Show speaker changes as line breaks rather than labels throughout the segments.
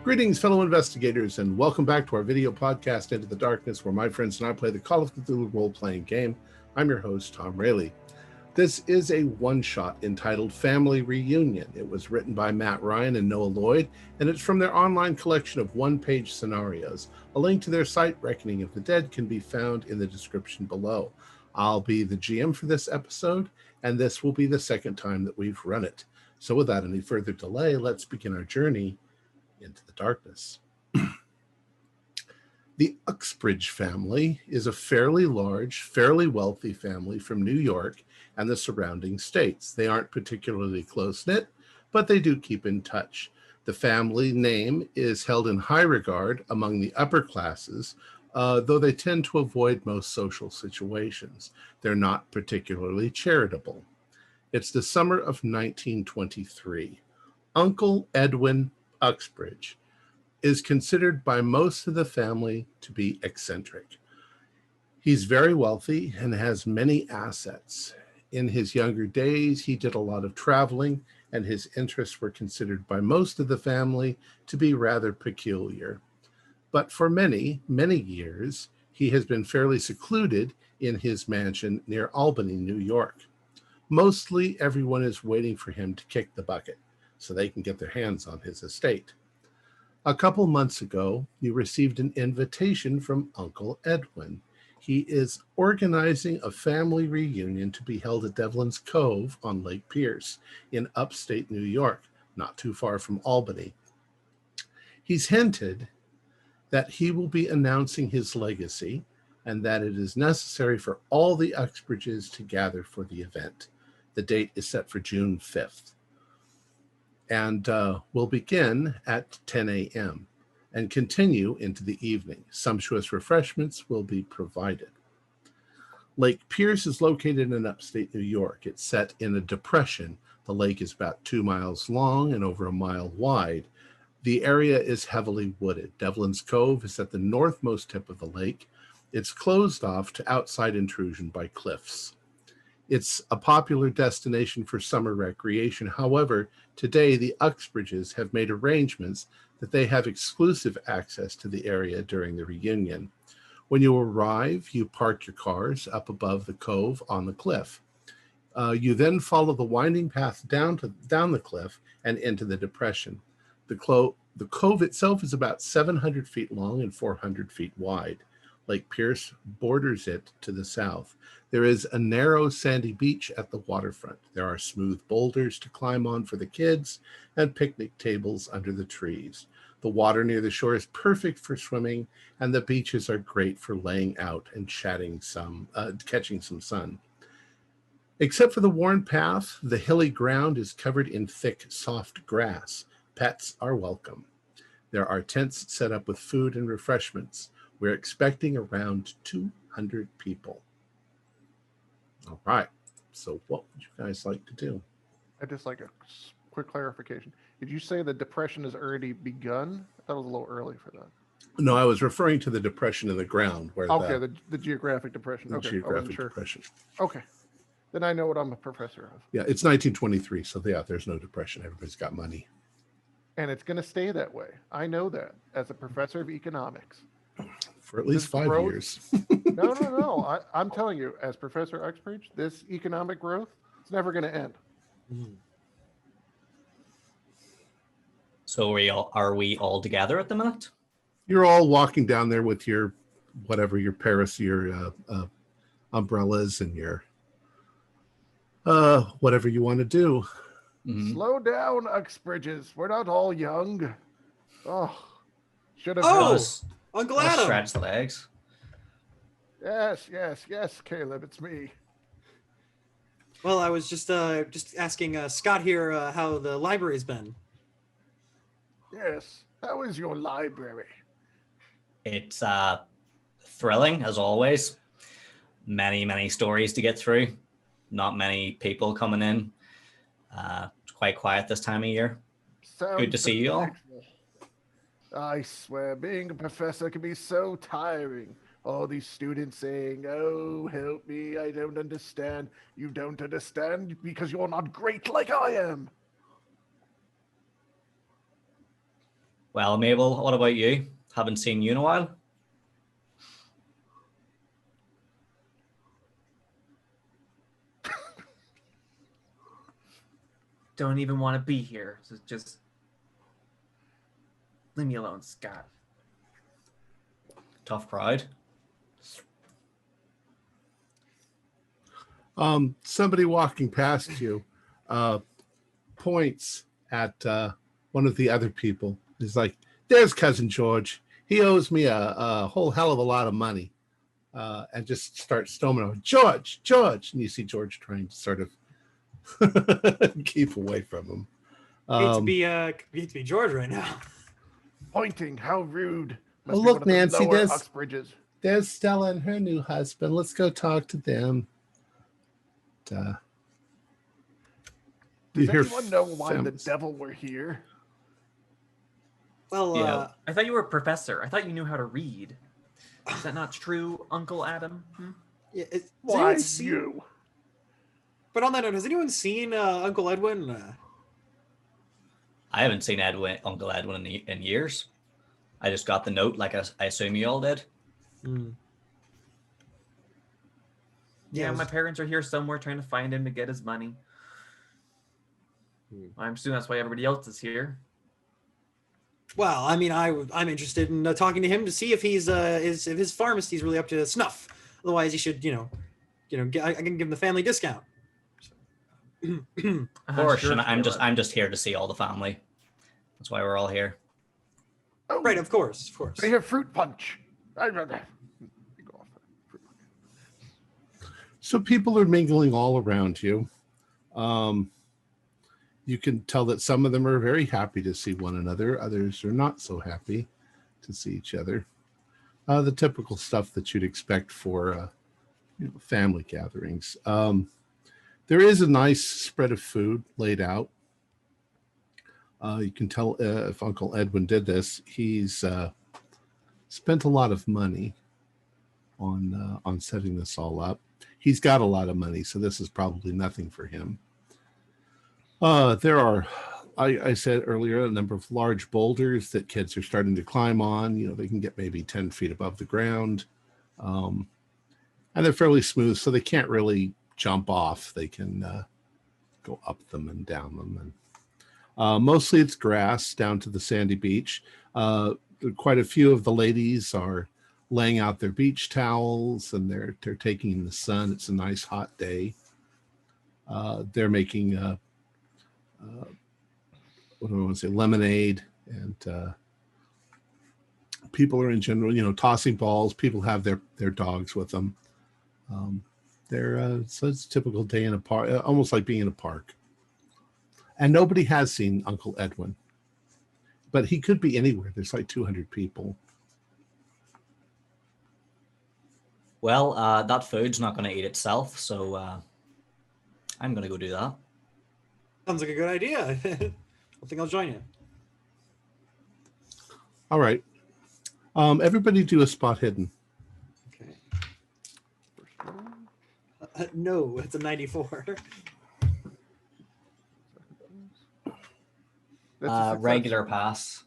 Greetings, fellow investigators, and welcome back to our video podcast, Into the Darkness, where my friends and I play the Call of Cthulhu role-playing game. I'm your host, Tom Rayleigh. This is a one-shot entitled Family Reunion. It was written by Matt Ryan and Noah Lloyd, and it's from their online collection of one-page scenarios. A link to their site, Reckoning of the Dead, can be found in the description below. I'll be the GM for this episode, and this will be the second time that we've run it. So without any further delay, let's begin our journey into the darkness. The Uxbridge family is a fairly large, fairly wealthy family from New York and the surrounding states. They aren't particularly close-knit, but they do keep in touch. The family name is held in high regard among the upper classes, though they tend to avoid most social situations. They're not particularly charitable. It's the summer of 1923. Uncle Edwin Uxbridge is considered by most of the family to be eccentric. He's very wealthy and has many assets. In his younger days, he did a lot of traveling, and his interests were considered by most of the family to be rather peculiar. But for many, many years, he has been fairly secluded in his mansion near Albany, New York. Mostly everyone is waiting for him to kick the bucket so they can get their hands on his estate. A couple months ago, you received an invitation from Uncle Edwin. He is organizing a family reunion to be held at Devlin's Cove on Lake Pierce in upstate New York, not too far from Albany. He's hinted that he will be announcing his legacy and that it is necessary for all the Uxbridges to gather for the event. The date is set for June 5th. And will begin at 10 a.m. and continue into the evening. Sumptuous refreshments will be provided. Lake Pierce is located in upstate New York. It's set in a depression. The lake is about 2 miles long and over a mile wide. The area is heavily wooded. Devlin's Cove is at the northmost tip of the lake. It's closed off to outside intrusion by cliffs. It's a popular destination for summer recreation. However, today the Uxbridges have made arrangements that they have exclusive access to the area during the reunion. When you arrive, you park your cars up above the cove on the cliff. You then follow the winding path down the cliff and into the depression. The cove itself is about 700 feet long and 400 feet wide. Lake Pierce borders it to the south. There is a narrow sandy beach at the waterfront. There are smooth boulders to climb on for the kids and picnic tables under the trees. The water near the shore is perfect for swimming, and the beaches are great for laying out and catching some sun. Except for the worn path, the hilly ground is covered in thick, soft grass. Pets are welcome. There are tents set up with food and refreshments. We're expecting around 200 people. All right. So what would you guys like to do?
I'd just like a quick clarification. Did you say the depression has already begun? That was a little early for that.
No, I was referring to the depression in the ground. Where
the geographic depression.
The geographic depression.
Okay. Then I know what I'm a professor of.
Yeah, it's 1923, so yeah, there's no depression. Everybody's got money.
And it's going to stay that way. I know that as a professor of economics.
For at least 5 years.
No. I'm telling you, as Professor Uxbridge, this economic growth, it's never going to end.
So are we all together at the minute?
You're all walking down there with your umbrellas and your whatever you want to do.
Mm-hmm. Slow down, Uxbridges. We're not all young. Oh, should have.
Uncle Adam.
Stretch the legs.
Yes, Caleb, it's me.
Well, I was just asking Scott here how the library's been.
Yes, how is your library?
It's thrilling, as always. Many stories to get through. Not many people coming in. It's quite quiet this time of year. Good to see you all.
I swear, being a professor can be so tiring. All these students saying, "Oh, help me, I don't understand." You don't understand because you're not great like I am.
Well, Mabel, what about you? Haven't seen you in a while.
Don't even want to be here. So just leave me alone, Scott.
Tough crowd.
Somebody walking past you points at one of the other people. He's like, "There's Cousin George. He owes me a whole hell of a lot of money." And just starts storming over, "George, George!" And you see George trying to sort of keep away from him.
Hate to be George right now.
Pointing, how rude.
Well,
Must be
look,
one of the
Nancy,
lower
there's-
Uxbridges.
There's Stella and her new husband. Let's go talk to them.
Does
you hear
anyone know why the
Fem's-
devil were here?
Well,
Yeah.
I thought you were a professor. I thought you knew how to read. Is that not true, Uncle Adam?
yeah, has
Why
anyone seen-
you?
But on that note, has anyone seen Uncle Edwin?
I haven't seen Uncle Edwin in years. I just got the note, like I assume you all did.
Yeah, my parents are here somewhere trying to find him to get his money. I'm assuming that's why everybody else is here.
Well, I mean, I'm interested in talking to him to see if he's if his pharmacy's really up to snuff. Otherwise, he should, I can give him the family discount.
Of course,
Sure,
and I'm
sure.
just here to see all the family. That's why we're all here.
Oh,
Right, of course.
They have fruit punch. I'd rather go off fruit punch.
So people are mingling all around you. You can tell that some of them are very happy to see one another. Others are not so happy to see each other. The typical stuff that you'd expect for family gatherings. There is a nice spread of food laid out. You can tell if Uncle Edwin did this, he's spent a lot of money on setting this all up. He's got a lot of money, so this is probably nothing for him. There are, I said earlier, a number of large boulders that kids are starting to climb on. They can get maybe 10 feet above the ground. And they're fairly smooth, so they can't really jump off. They can go up them and down them. And mostly it's grass down to the sandy beach. Quite a few of the ladies are laying out their beach towels, and they're taking in the sun. It's a nice hot day. They're making what do I want to say, lemonade, and people are in general, tossing balls. People have their dogs with them. So it's a typical day in a park, almost like being in a park. And nobody has seen Uncle Edwin, but he could be anywhere. There's like 200 people.
Well, that food's not going to eat itself, so I'm going to go do that.
Sounds like a good idea. I think I'll join you.
All right. Everybody do a spot hidden.
Okay. No, it's a 94.
That's a success.
Regular pass.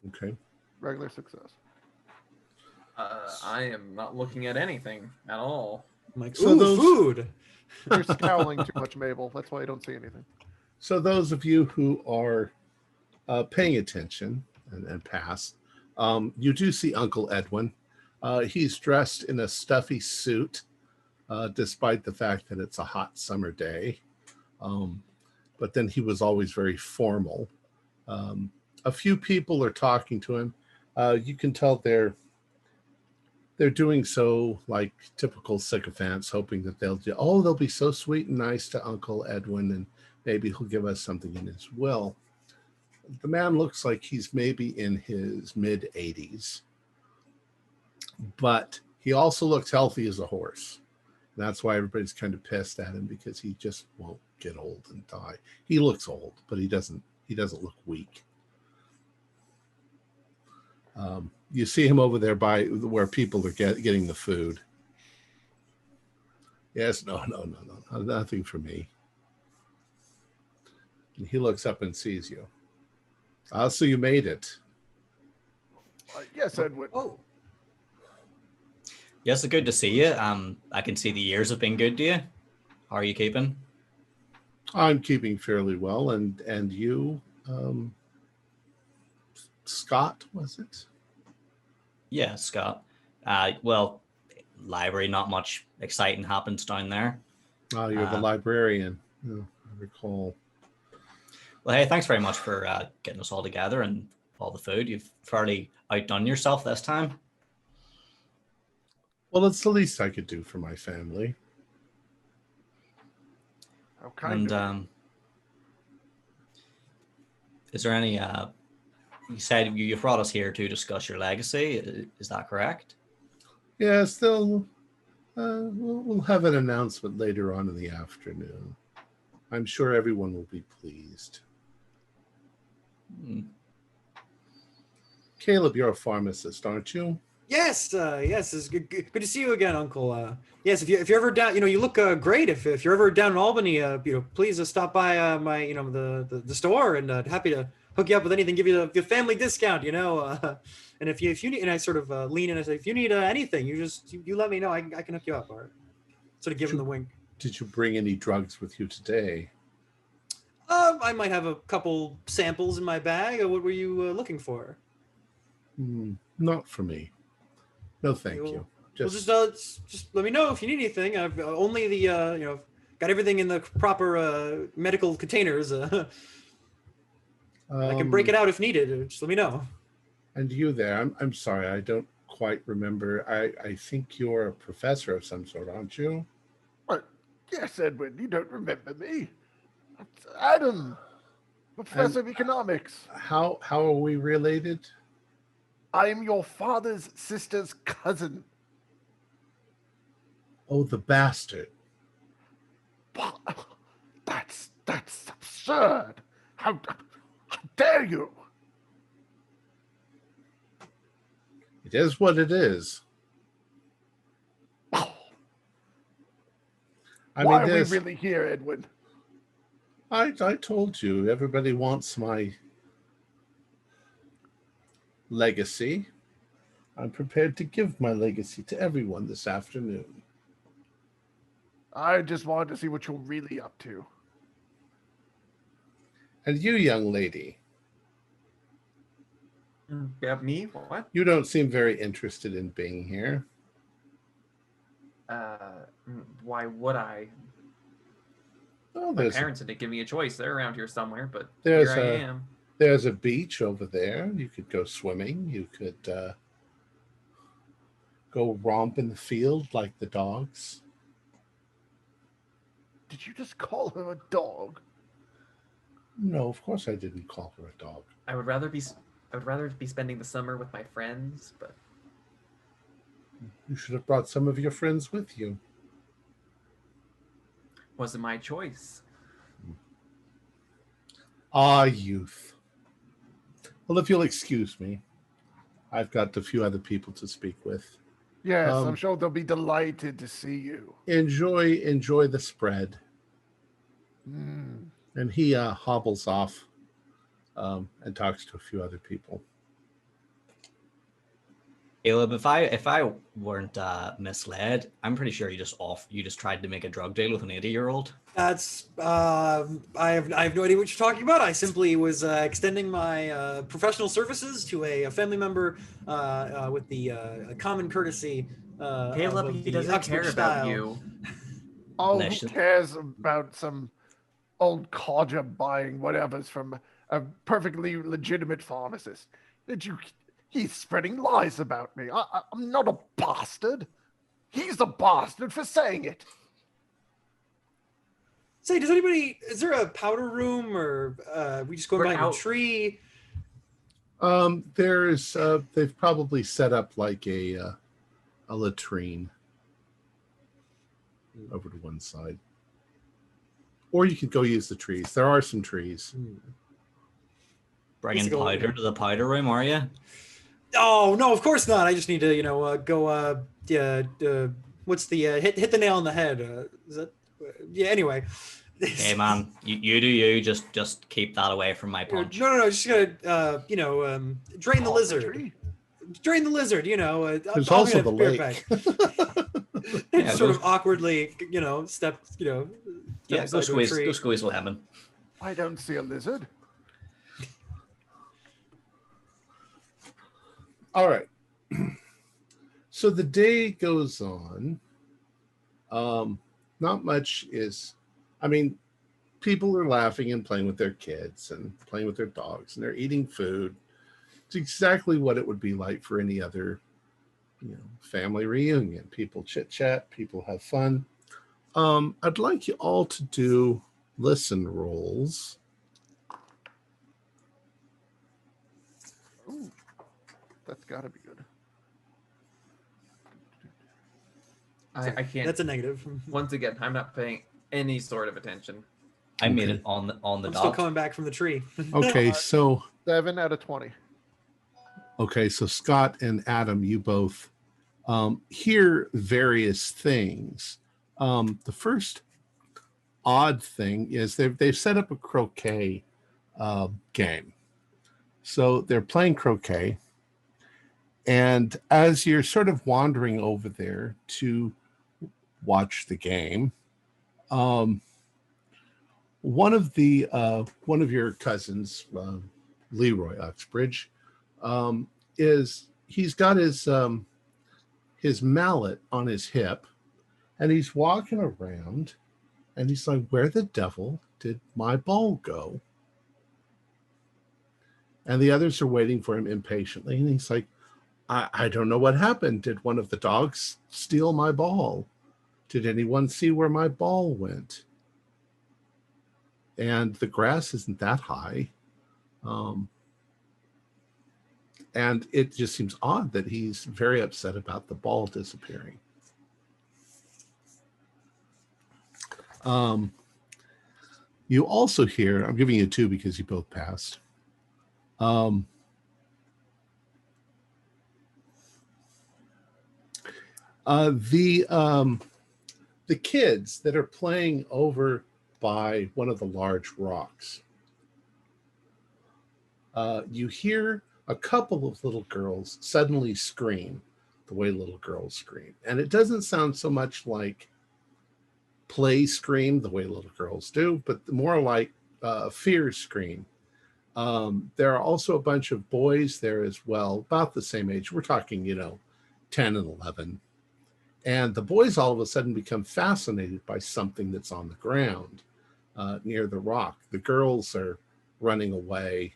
Okay.
Regular success.
I am not looking at anything at all.
I'm like,
So
ooh,
those-
food.
You're scowling too much, Mabel. That's why you don't see anything.
So those of you who are paying attention and pass, you do see Uncle Edwin. He's dressed in a stuffy suit, despite the fact that it's a hot summer day. But then he was always very formal. A few people are talking to him. You can tell they're doing so like typical sycophants, hoping that they'll be so sweet and nice to Uncle Edwin, and maybe he'll give us something in his will. The man looks like he's maybe in his mid 80s, but he also looks healthy as a horse. And that's why everybody's kind of pissed at him, because he just won't get old and die. He looks old, but he doesn't look weak. You see him over there by where people are getting the food. Yes, no, nothing for me. And he looks up and sees you. So you made it.
Yes, Edwin.
Oh,
Yes, it's good to see you. I can see the years have been good to you. How are you keeping?
I'm keeping fairly well, and you, Scott, was it?
Yeah, Scott. Well, library, not much exciting happens down there.
Oh, you're the librarian. Oh, I recall.
Well, hey, thanks very much for getting us all together and all the food. You've fairly outdone yourself this time.
Well, it's the least I could do for my family.
How kind of
And is there any? You said you brought us here to discuss your legacy. Is that correct?
Yes, we'll have an announcement later on in the afternoon. I'm sure everyone will be pleased. Caleb, you're a pharmacist, aren't you?
yes, yes. It's good to see you again, Uncle. Yes, if you're ever down, you look great. If you're ever down in Albany, please stop by my, the store, and happy to hook you up with anything, give you the family discount, and if you need, and I sort of lean in and say, if you need anything, you let me know. I can hook you up. Or sort of give him the wink.
Did you bring any drugs with you today?
I might have a couple samples in my bag. What were you looking for?
Not for me. No, thank you.
Just let me know if you need anything. I've only the got everything in the proper medical containers. I can break it out if needed. Just let me know.
And you there? I'm sorry, I don't quite remember. I think you're a professor of some sort, aren't you?
Yes, Edwin. You don't remember me. It's Adam, Professor of Economics.
How are we related?
I am your father's sister's cousin.
Oh, the bastard.
That's absurd. How dare you?
It is what it is.
Why are we really here, Edwin?
I told you, everybody wants my legacy. I'm prepared to give my legacy to everyone this afternoon.
I just wanted to see what you're really up to.
And you, young lady.
Yeah, me? What?
You don't seem very interested in being here.
Why would I?
Oh,
My parents didn't give me a choice. They're around here somewhere, but
here
I am.
There's a beach over there. You could go swimming. You could go romp in the field like the dogs.
Did you just call her a dog?
No, of course I didn't call her a dog.
I would rather be spending the summer with my friends, but
You should have brought some of your friends with you.
wasn't my choice.
Ah, youth. Well, if you'll excuse me, I've got a few other people to speak with.
Yes, I'm sure they'll be delighted to see you.
Enjoy the spread. And he hobbles off and talks to a few other people.
Caleb, if I weren't misled, I'm pretty sure you just tried to make a drug deal with an 80-year-old.
That's I have no idea what you're talking about. I simply was extending my professional services to a family member with the common courtesy.
Caleb, he doesn't care about you.
Oh, who cares about some old codger buying whatever's from a perfectly legitimate pharmacist? He's spreading lies about me. I'm not a bastard. He's a bastard for saying it.
Say, is there a powder room, or we just go behind a tree?
They've probably set up like a latrine over to one side. Or you could go use the trees. There are some trees.
Bringing powder to the powder room, are you?
Oh no, of course not. I just need to, go. What's the hit the nail on the head? Is that? Yeah. Anyway,
Hey man, you do you. Just keep that away from my punch.
No. Just gotta, drain the lizard. Drain the lizard.
There's
I'll
also
have
the
beer
lake.
Yeah,
sort of awkwardly, step.
Yeah, go squeeze a lemon.
I don't see a lizard.
All right. So the day goes on. Not much is, people are laughing and playing with their kids and playing with their dogs, and they're eating food. It's exactly what it would be like for any other, family reunion. People chit chat, people have fun. I'd like you all to do listen rolls.
Ooh, that's got to be good.
I can't.
That's a negative.
Once again, I'm not paying any sort of attention.
I made it on the
I'm
dot.
still coming back from the tree.
Okay, so
7 out of 20.
Okay, so Scott and Adam, you both hear various things. The first odd thing is they've set up a croquet game. So they're playing croquet, and as you're sort of wandering over there to watch the game, one of your cousins, Leroy Uxbridge, he's got his mallet on his hip, and he's walking around, and he's like, "Where the devil did my ball go?" And the others are waiting for him impatiently, and he's like, I don't know what happened. Did one of the dogs steal my ball? Did anyone see where my ball went? And the grass isn't that high. And it just seems odd that he's very upset about the ball disappearing. You also hear, I'm giving you 2 because you both passed. The kids that are playing over by one of the large rocks, you hear a couple of little girls suddenly scream the way little girls scream. And it doesn't sound so much like play scream the way little girls do, but more like fear scream. There are also a bunch of boys there as well, about the same age. We're talking, 10 and 11. And the boys all of a sudden become fascinated by something that's on the ground near the rock. The girls are running away.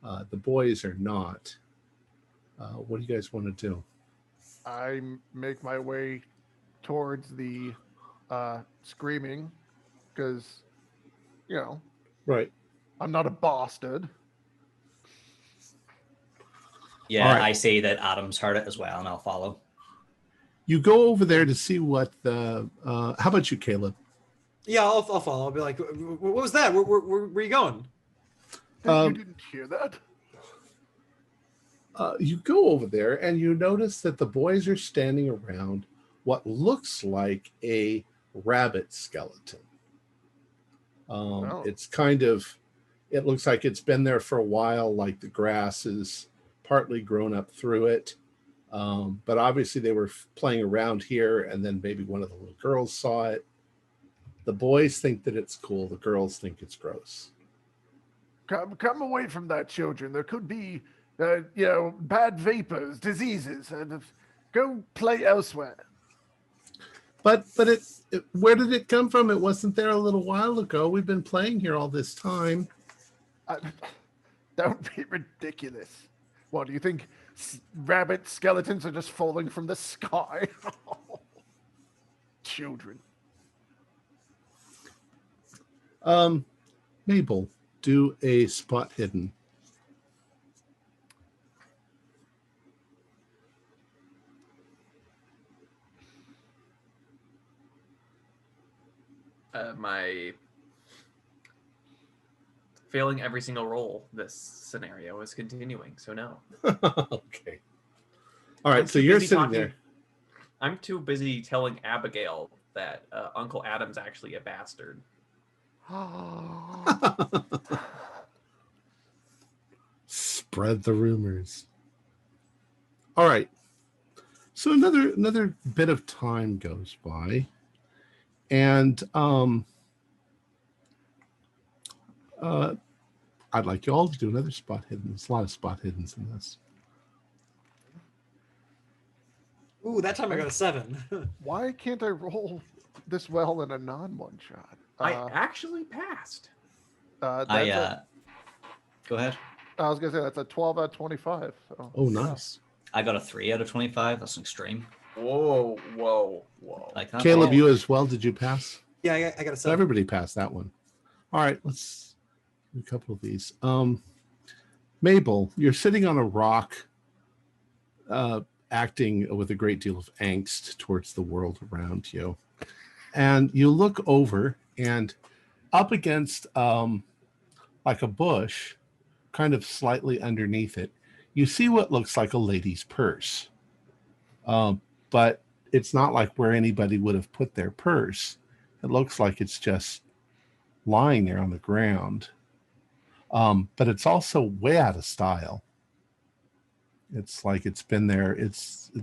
The boys are not. What do you guys want to do?
I make my way towards the screaming because,
Right.
I'm not a bastard.
Yeah,
right.
I see that Adam's heard it as well, and I'll follow.
You go over there to see what the. How about you, Caleb?
Yeah, I'll follow. I'll be like, what was that? Where are you going?
You didn't hear that?
You go over there and you notice that the boys are standing around what looks like a rabbit skeleton. It's it looks like it's been there for a while, like the grass is partly grown up through it. But obviously they were playing around here, and then maybe one of the little girls saw it. The boys think that it's cool. The girls think it's gross.
Come away from that, children. There could be, bad vapors, diseases, and go play elsewhere.
But where did it come from? It wasn't there a little while ago. We've been playing here all this time.
Don't be ridiculous. What, do you think rabbit skeletons are just falling from the sky? Children.
Mabel, do a spot hidden.
My failing every single roll this scenario is continuing, so no.
Okay. All right, so you're sitting there.
I'm too busy telling Abigail that Uncle Adam's actually a bastard.
Spread the rumors. All right. So another bit of time goes by, and I'd like you all to do another spot hidden. There's a lot of spot hiddens in this.
Ooh, that time I got a 7.
Why can't I roll this well in a non-one shot?
I actually passed.
Go
ahead.
I was gonna say that's a 12 out of 25. So.
Oh, nice.
I got a 3 out of 25. That's an extreme.
Whoa.
Like that.
Caleb, you as well. Did you pass?
Yeah, I got a 7.
Everybody passed that one. All right, let's do a couple of these. Mabel, you're sitting on a rock, acting with a great deal of angst towards the world around you. And you look over, and up against like a bush, kind of slightly underneath it, you see what looks like a lady's purse. But it's not like where anybody would have put their purse. It looks like it's just lying there on the ground. But it's also way out of style. It's like it's been there. It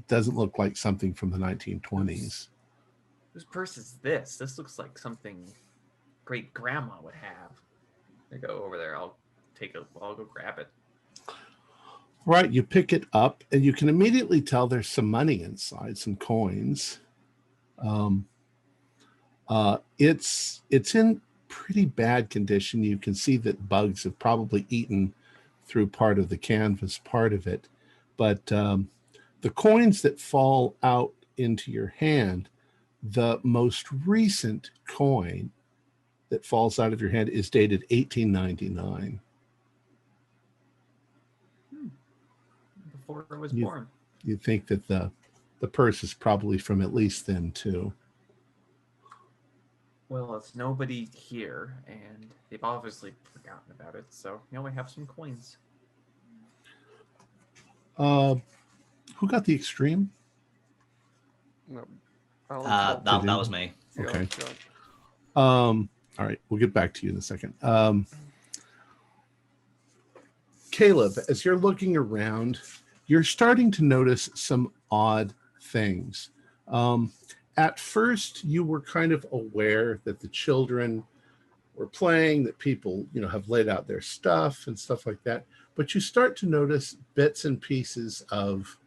doesn't look like something from the 1920s.
Whose purse is this? This looks like something great grandma would have. I go over there. I'll go grab it.
Right, you pick it up, and you can immediately tell there's some money inside, some coins. It's in pretty bad condition. You can see that bugs have probably eaten through part of the canvas, part of it. But the coins that fall out into your hand, the most recent coin that falls out of your hand is dated 1899.
Before I was born.
You think that the purse is probably from at least then too.
Well, it's nobody here, and they've obviously forgotten about it, so now we have some coins.
Who got the extreme?
No,
that was me.
Okay. All right, we'll get back to you in a second. Caleb, as you're looking around, you're starting to notice some odd things. At first, you were kind of aware that the children were playing, that people, have laid out their stuff and stuff like that. But you start to notice bits and pieces of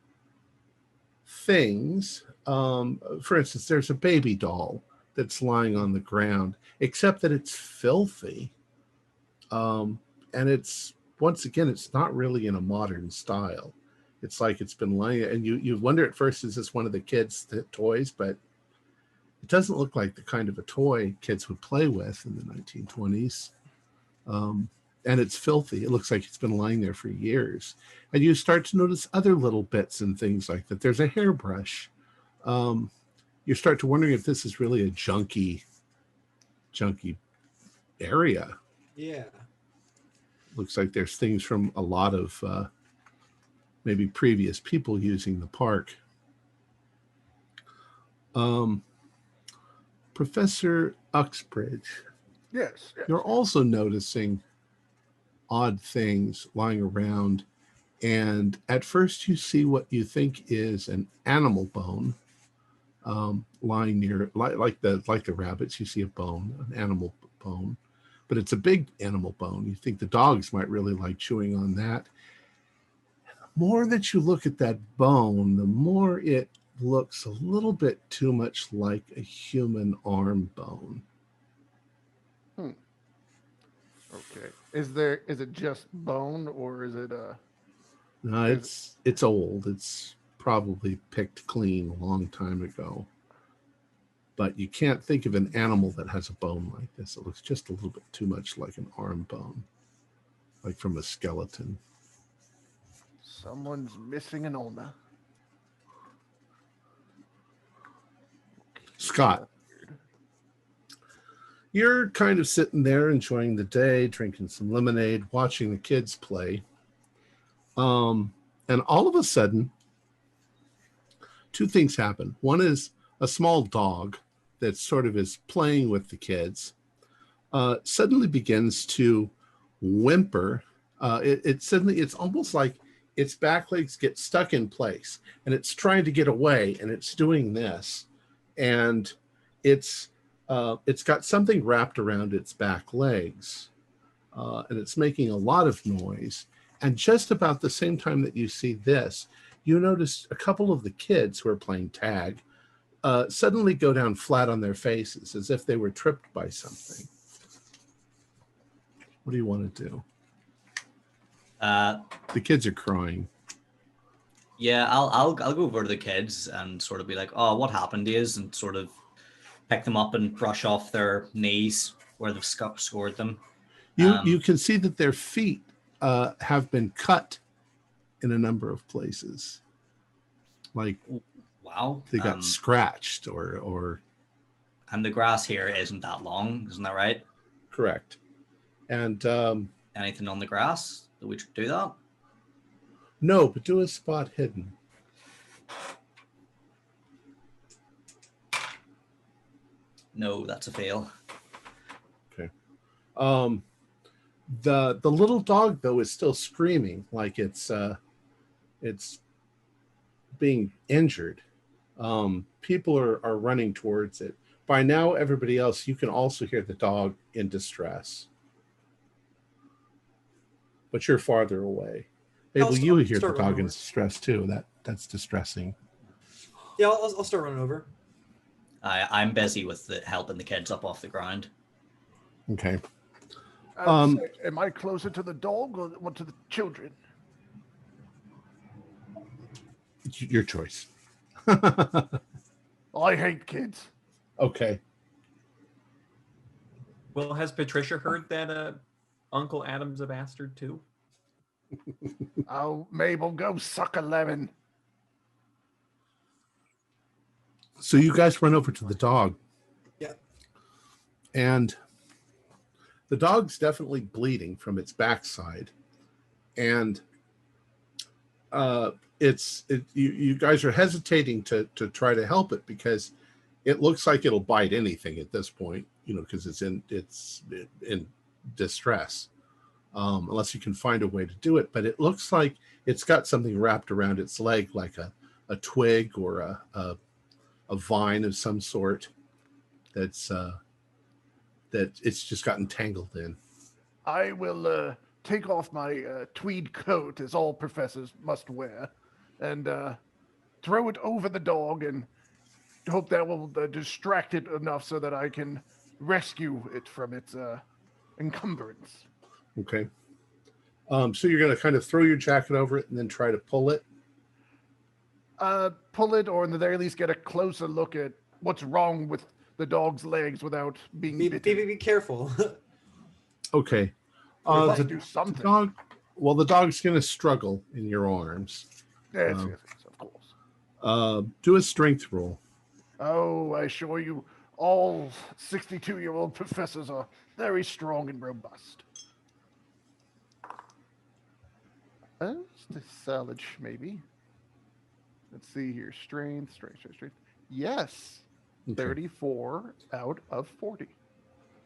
things. For instance, there's a baby doll that's lying on the ground, except that it's filthy. And once again, it's not really in a modern style. It's like it's been lying, and you wonder at first, is this one of the kids' toys? But it doesn't look like the kind of a toy kids would play with in the 1920s. And it's filthy. It looks like it's been lying there for years. And you start to notice other little bits and things like that. There's a hairbrush. You start to wondering if this is really a junky area.
Yeah.
Looks like there's things from a lot of maybe previous people using the park. Professor Uxbridge.
Yes.
You're also noticing odd things lying around, and at first you see what you think is an animal bone lying near, like the rabbits. You see a bone, an animal bone, but it's a big animal bone. You think the dogs might really like chewing on that. The more that you look at that bone, the more it looks a little bit too much like a human arm bone.
Okay. Is it just bone, or is it
No, it's old. It's probably picked clean a long time ago. But you can't think of an animal that has a bone like this. It looks just a little bit too much like an arm bone, like from a skeleton.
Someone's missing an ulna.
Scott, you're kind of sitting there enjoying the day, drinking some lemonade, watching the kids play. And all of a sudden, two things happen. One is a small dog that sort of is playing with the kids suddenly begins to whimper. It's almost like its back legs get stuck in place, and it's trying to get away, and it's doing this, and it's got something wrapped around its back legs, and it's making a lot of noise. And just about the same time that you see this, you notice a couple of the kids who are playing tag suddenly go down flat on their faces as if they were tripped by something. What do you want to do? The kids are crying.
Yeah, I'll go over to the kids and sort of be like, "Oh, what happened is," and sort of pick them up and brush off their knees where they've scored them.
You can see that their feet have been cut in a number of places. Like,
wow,
they got scratched or.
And the grass here isn't that long, isn't that right?
Correct. And
anything on the grass that we should do that?
No, but do a spot hidden.
No, that's a fail.
Okay. The little dog though is still screaming like it's being injured. People are running towards it. By now, everybody else, you can also hear the dog in distress. But you're farther away. Abel, you hear the dog in distress too. That's distressing.
Yeah, I'll start running over.
I'm busy with helping the kids up off the ground.
Okay.
Am I closer to the dog or to the children?
Your choice.
I hate kids.
Okay.
Well, has Patricia heard that Uncle Adam's a bastard too?
Oh, Mabel, go suck a lemon.
So you guys run over to the dog.
Yeah.
And the dog's definitely bleeding from its backside. And you guys are hesitating to try to help it because it looks like it'll bite anything at this point, because it's in distress. Unless you can find a way to do it. But it looks like it's got something wrapped around its leg, like a twig or a vine of some sort that it's just gotten tangled in.
I will take off my tweed coat, as all professors must wear, and throw it over the dog and hope that will distract it enough so that I can rescue it from its encumbrance.
Okay. So you're going to kind of throw your jacket over it and then try to pull it?
Pull it, or in the very least get a closer look at what's wrong with the dog's legs without being bitten.
Be careful.
Okay.
Do something.
The dog's going to struggle in your arms.
Yes, of course.
Do a strength roll.
Oh, I assure you, all 62-year-old professors are very strong and robust. The salage, maybe. Let's see here. Strength. Yes. Okay. 34 out of 40.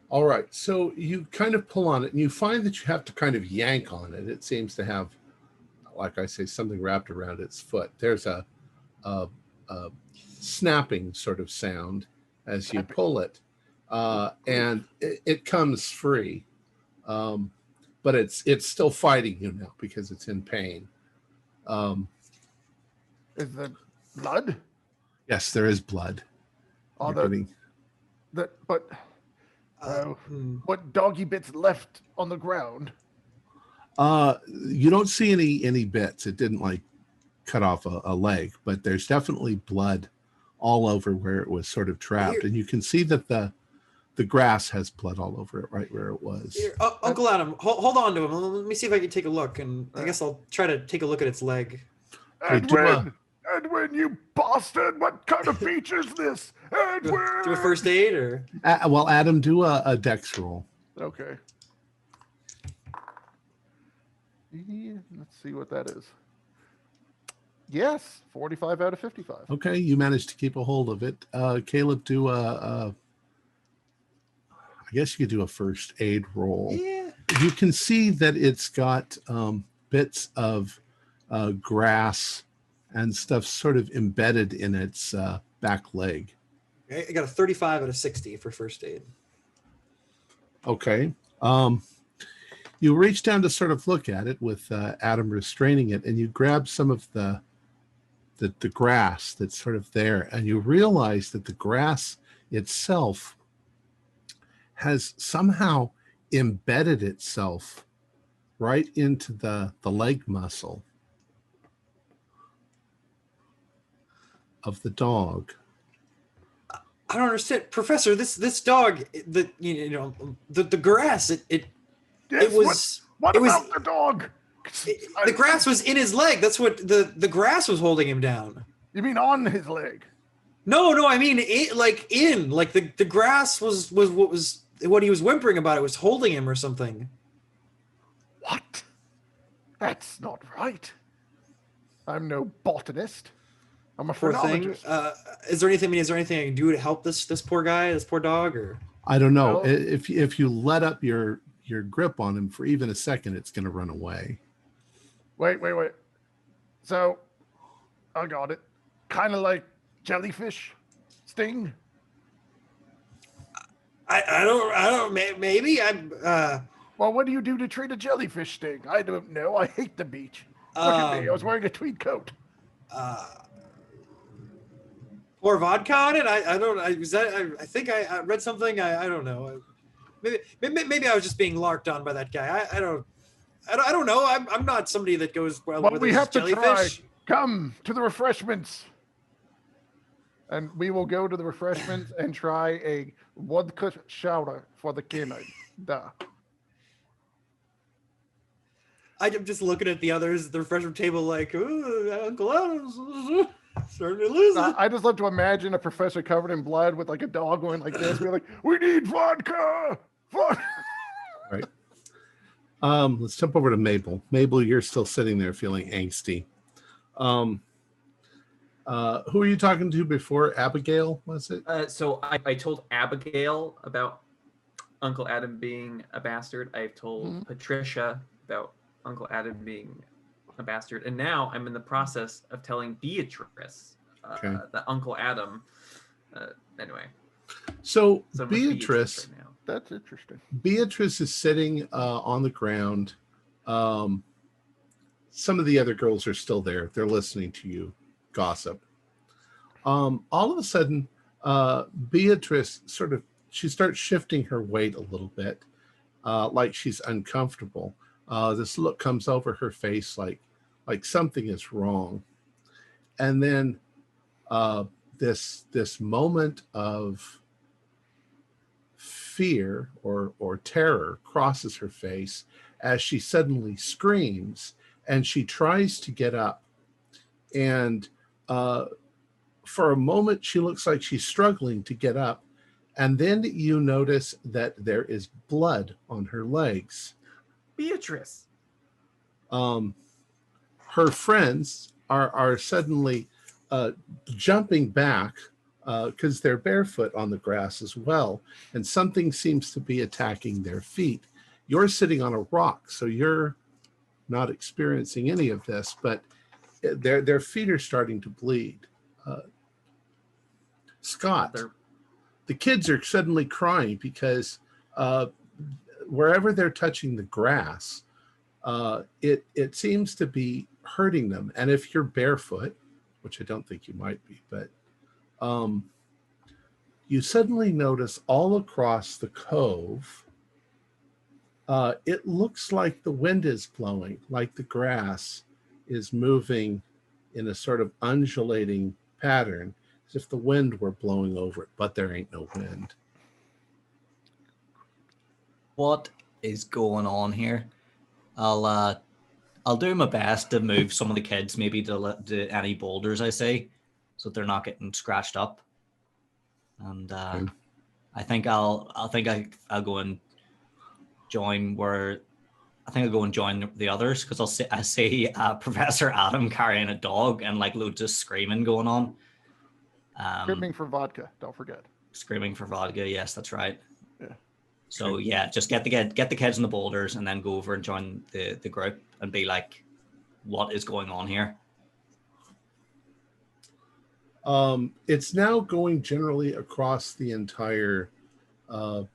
All right. So you kind of pull on it and you find that you have to kind of yank on it. It seems to have, like I say, something wrapped around its foot. There's a snapping sort of sound as you pull it. And it comes free. But it's still fighting you now because it's in pain.
Is there blood?
Yes, there is blood.
What doggy bits left on the ground?
You don't see any bits. It didn't cut off a leg, but there's definitely blood all over where it was sort of trapped, and you can see that the grass has blood all over it, right where it was.
Here, Uncle Adam, hold on to him. Let me see if I can take a look, and I guess I'll try to take a look at its leg.
Edwin, you bastard! What kind of beach is this? Edwin!
Do a first aid, or?
Adam, do a dex roll.
Okay. Let's see what that is. Yes, 45 out of 55.
Okay, you managed to keep a hold of it. Caleb, do I I guess you could do a first aid roll.
Yeah.
You can see that it's got bits of grass and stuff sort of embedded in its back leg.
I got a 35 out of 60 for first aid.
Okay. You reach down to sort of look at it with Adam restraining it, and you grab some of the grass that's sort of there, and you realize that the grass itself has somehow embedded itself right into the leg muscle of the dog.
I don't understand, Professor. This dog, the grass. It was.
What
it was,
about the dog?
The grass was in his leg. That's what the grass was holding him down.
You mean on his leg?
No. I mean, the grass was what he was whimpering about. It was holding him or something.
What? That's not right. I'm no botanist. I'm a
Poor thing.
phrenologist.
Is there anything I can do to help this poor guy, this poor dog, or?
I don't know.
Well,
If you let up your grip on him for even a second, it's going to run away.
Wait. So, I got it. Kind of like jellyfish sting.
I don't. Maybe I'm.
Well, what do you do to treat a jellyfish sting? I don't know. I hate the beach. Look at me. I was wearing a tweed coat.
Pour vodka on it. I think I read something. I don't know. Maybe I was just being larked on by that guy. I don't know. I'm not somebody that goes well with
we have
jellyfish.
to try. Come to the refreshments. And we will go to the refreshments and try a vodka shower for the canine. Duh.
I'm just looking at the others at the refreshment table like, ooh, Uncle Adam's starting to lose it.
I just love to imagine a professor covered in blood with like a dog going like this, being like, we need vodka!
Right. Let's jump over to Mabel. Mabel, you're still sitting there feeling angsty. Who are you talking to before? Abigail, was it?
So I told Abigail about Uncle Adam being a bastard. I've told Patricia about Uncle Adam being a bastard. And now I'm in the process of telling Beatrice that Uncle Adam... anyway.
So
I'm with
Beatrice...
right now.
That's interesting.
Beatrice is sitting on the ground. Some of the other girls are still there. They're listening to you gossip. All of a sudden, Beatrice she starts shifting her weight a little bit, like she's uncomfortable. This look comes over her face like something is wrong. And then this moment of fear or terror crosses her face as she suddenly screams, and she tries to get up. And for a moment, she looks like she's struggling to get up. And then you notice that there is blood on her legs.
Beatrice.
Her friends are suddenly jumping back because they're barefoot on the grass as well, and something seems to be attacking their feet. You're sitting on a rock, so you're not experiencing any of this, but their feet are starting to bleed. Scott, the kids are suddenly crying because wherever they're touching the grass, it seems to be hurting them. And if you're barefoot, which I don't think you might be, but you suddenly notice all across the cove, it looks like the wind is blowing, like the grass is moving in a sort of undulating pattern, as if the wind were blowing over it, but there ain't no wind.
What is going on here? I'll do my best to move some of the kids maybe to any boulders I see, so they're not getting scratched up. And
Okay.
I think I'll go and join I'll go and join the others, because I see Professor Adam carrying a dog and like loads of screaming going on.
Screaming for vodka, don't forget.
Screaming for vodka, yes, that's right.
Yeah.
So yeah, just get the kids on the boulders and then go over and join the group and be like, what is going on here?
It's now going generally across the entire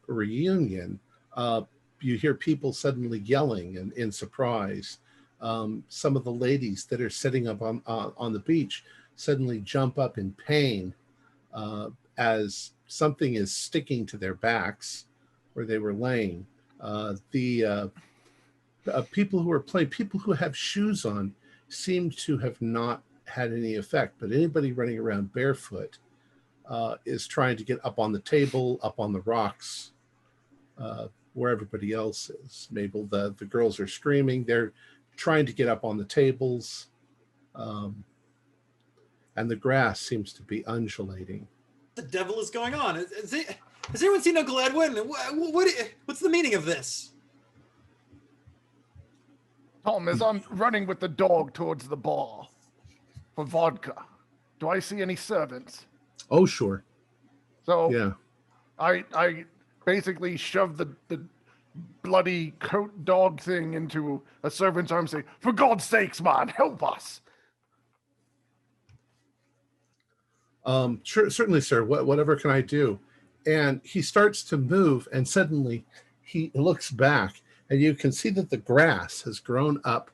reunion. You hear people suddenly yelling and in surprise. Some of the ladies that are sitting up on the beach suddenly jump up in pain as something is sticking to their backs where they were laying. The people who are playing, people who have shoes on, seem to have not had any effect, but anybody running around barefoot is trying to get up on the table, up on the rocks, where everybody else is. Mabel, the girls are screaming. They're trying to get up on the tables. And the grass seems to be undulating.
The devil is going on? Has anyone seen Uncle Edwin? What's the meaning of this?
Tom, as I'm running with the dog towards the bar for vodka, do I see any servants?
Oh, sure.
So
Yeah.
I basically shoved the bloody coat dog thing into a servant's arm, saying, "For God's sakes, man, help us!"
Sure, certainly, sir. Whatever can I do? And he starts to move, and suddenly he looks back, and you can see that the grass has grown up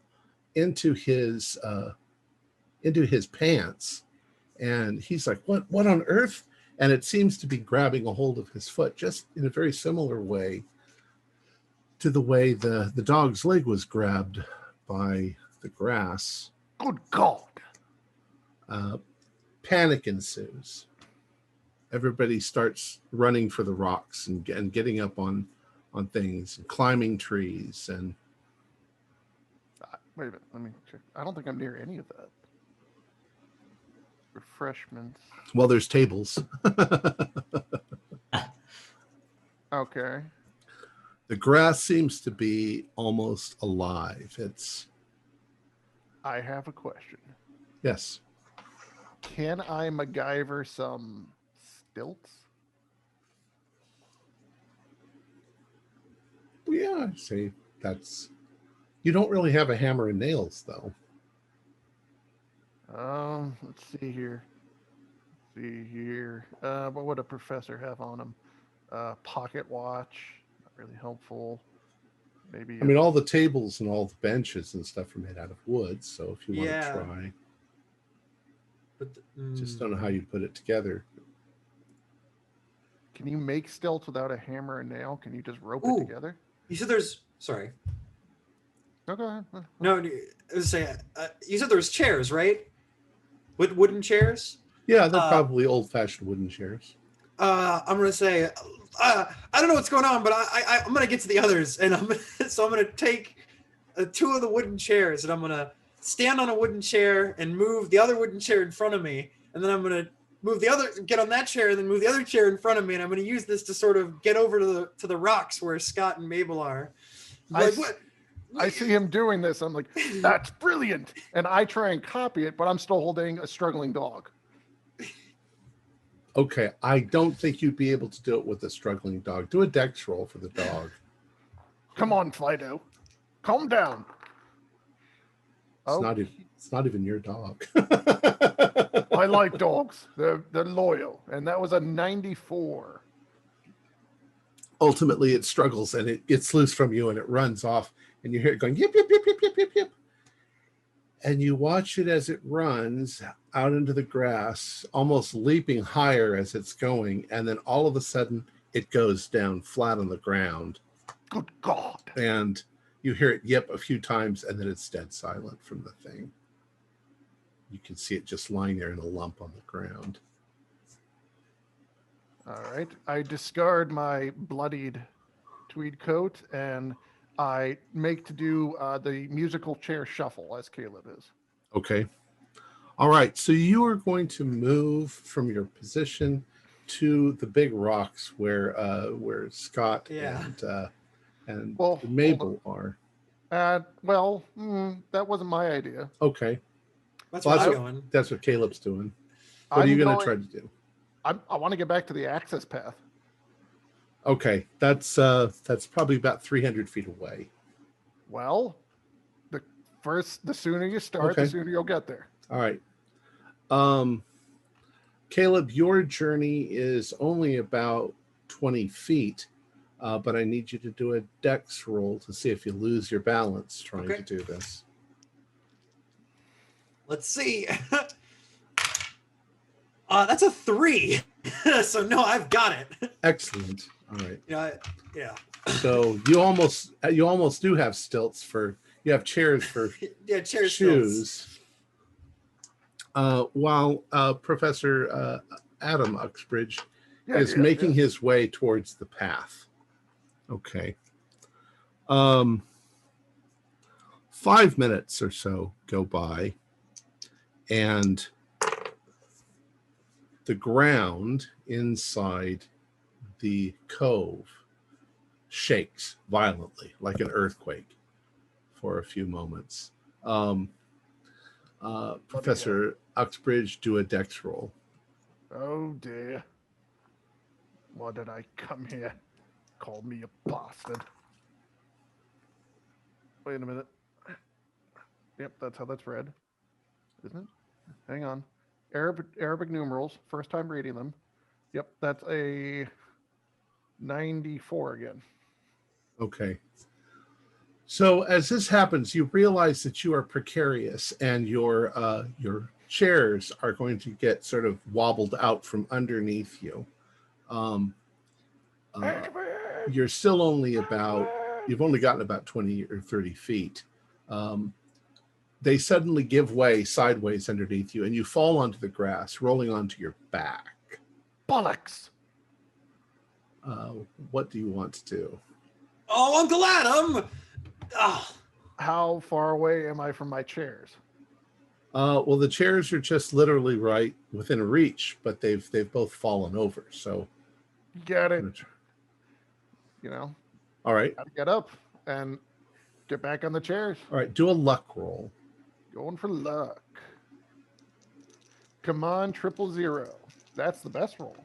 into his pants, and he's like, "What on earth?" And it seems to be grabbing a hold of his foot, just in a very similar way to the way the dog's leg was grabbed by the grass.
Good God!
Panic ensues. Everybody starts running for the rocks and getting up on things and climbing trees. And
wait a minute, let me check. I don't think I'm near any of that. Refreshments.
well, there's tables.
Okay.
The grass seems to be almost alive.
I have a question.
Yes.
Can I MacGyver some stilts?
Yeah, I see. You don't really have a hammer and nails, though.
Let's see here. What would a professor have on him? Pocket watch, not really helpful. Maybe.
I mean, all the tables and all the benches and stuff are made out of wood. So if you want to try,
but
just don't know how you put it together.
Can you make stilts without a hammer and nail? Can you just rope it together?
You said there's. Sorry.
No, go ahead.
No, I was saying. You said there was chairs, right? Wooden chairs.
Yeah, they're probably old-fashioned wooden chairs.
I'm gonna say, I don't know what's going on, but I'm gonna get to the others, and I'm gonna take 2 of the wooden chairs, and I'm gonna stand on a wooden chair and move the other wooden chair in front of me, and then I'm gonna get on that chair, and then move the other chair in front of me, and I'm gonna use this to sort of get over to the rocks where Scott and Mabel are.
I see him doing this. I'm like, that's brilliant, and I try and copy it, but I'm still holding a struggling dog.
Okay, I don't think you'd be able to do it with a struggling dog. Do a dex roll for the dog.
Come on, Fido. Calm down.
It's not even your dog.
I like dogs. They're loyal. And that was a 94.
Ultimately, it struggles and it gets loose from you and it runs off. And you hear it going, yip, yip, yip, yip, yip, yip, yip. And you watch it as it runs out into the grass, almost leaping higher as it's going. And then all of a sudden, it goes down flat on the ground.
Good God.
And you hear it yip a few times, and then it's dead silent from the thing. You can see it just lying there in a lump on the ground.
All right. I discard my bloodied tweed coat, and I make to do the musical chair shuffle, as Caleb is.
Okay. All right. So you are going to move from your position to the big rocks where Scott and Mabel are.
That wasn't my idea.
Okay.
That's where I'm going.
That's what Caleb's doing. What are you going to try to do?
I want to get back to the access path.
Okay, that's probably about 300 feet away.
Well, the sooner you start,
Okay.
the sooner you'll get there.
All right. Caleb, your journey is only about 20 feet, but I need you to do a dex roll to see if you lose your balance trying to do this.
Let's see. That's a 3. So no, I've got it.
Excellent. All right.
Yeah.
So you almost do have stilts for, you have chairs for
chairs,
shoes. While Professor Adam Uxbridge is making his way towards the path. Okay. 5 minutes or so go by, and the ground inside the cove shakes violently, like an earthquake, for a few moments. Professor Uxbridge, do a dex roll.
Oh dear. Why did I come here? Call me a bastard. Wait a minute. Yep, that's how that's read. Isn't it? Hang on. Arabic numerals, first time reading them. Yep, that's a 94 again.
Okay. So as this happens, you realize that you are precarious, and your chairs are going to get sort of wobbled out from underneath you. You're still you've only gotten about 20 or 30 feet. They suddenly give way sideways underneath you, and you fall onto the grass, rolling onto your back.
Bollocks!
What do you want to do?
Oh, Uncle Adam! Oh.
How far away am I from my chairs?
Well, the chairs are just literally right within reach, but they've both fallen over. So,
get it.
All right.
Gotta get up and get back on the chairs.
All right. Do a luck roll.
Going for luck. Come on, 000. That's the best roll.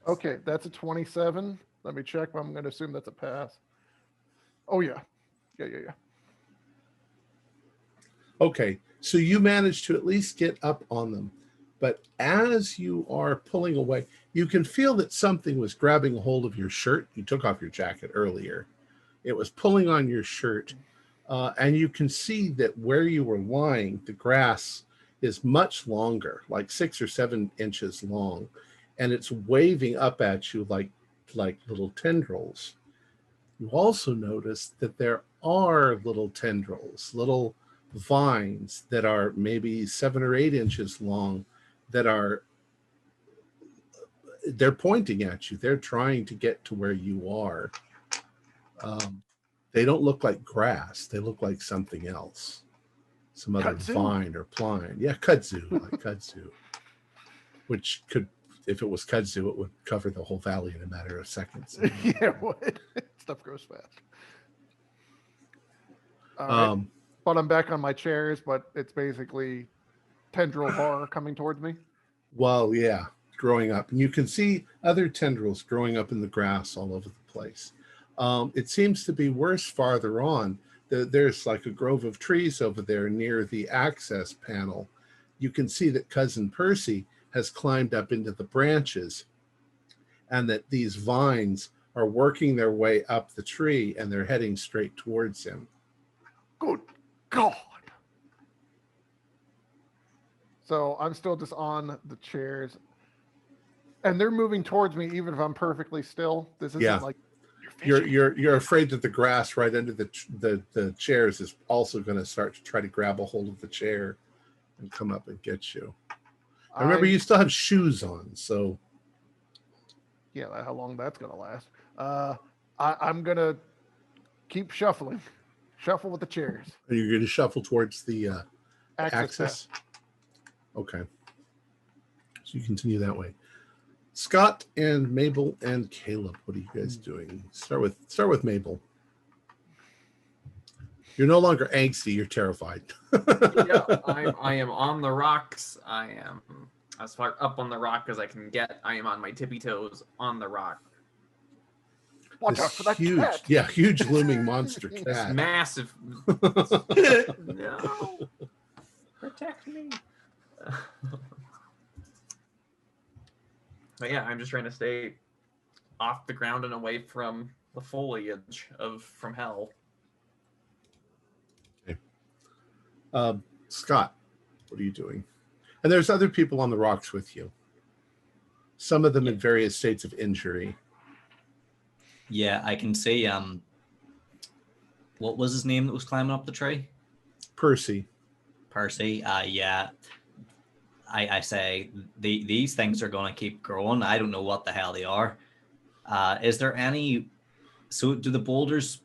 Okay, that's a 27. Let me check, but I'm going to assume that's a pass. Oh, yeah. Yeah.
Okay, so you managed to at least get up on them. But as you are pulling away, you can feel that something was grabbing a hold of your shirt. You took off your jacket earlier. It was pulling on your shirt. And you can see that where you were lying, the grass is much longer, like 6 or 7 inches long. And it's waving up at you like little tendrils. You also notice that there are little tendrils, little vines that are maybe 7 or 8 inches long, they're pointing at you. They're trying to get to where you are. They don't look like grass. They look like something else. Some other vine or pine. Yeah, kudzu, like kudzu. Which could, if it was kudzu, it would cover the whole valley in a matter of seconds.
Yeah, it would. Stuff grows fast. All right. But I'm back on my chairs, but it's basically tendril horror coming towards me.
Well, yeah, growing up. And you can see other tendrils growing up in the grass all over the place. It seems to be worse farther on. There's like a grove of trees over there near the access panel. You can see that Cousin Percy has climbed up into the branches, and that these vines are working their way up the tree, and they're heading straight towards him.
Good God. So I'm still just on the chairs, and they're moving towards me even if I'm perfectly still. This isn't like
you're afraid that the grass right under the chairs is also going to start to try to grab a hold of the chair and come up and get you. Remember, you still have shoes on, so
yeah, how long that's going to last. I'm going to keep shuffling. Shuffle with the chairs.
Are you going to shuffle towards the axis? Okay. So you continue that way. Scott and Mabel and Caleb, what are you guys doing? Start with Mabel. You're no longer angsty, you're terrified.
Yeah, I am on the rocks. I am as far up on the rock as I can get. I am on my tippy toes on the rock.
Watch out for that cat.
Huge looming monster
This
cat.
massive. No, protect me. But yeah, I'm just trying to stay off the ground and away from the foliage from hell.
Okay. Scott, what are you doing? And there's other people on the rocks with you. Some of them in various states of injury.
Yeah, I can see. What was his name that was climbing up the tree?
Percy.
Yeah. I say these things are going to keep growing. I don't know what the hell they are. Is there any? So do the boulders?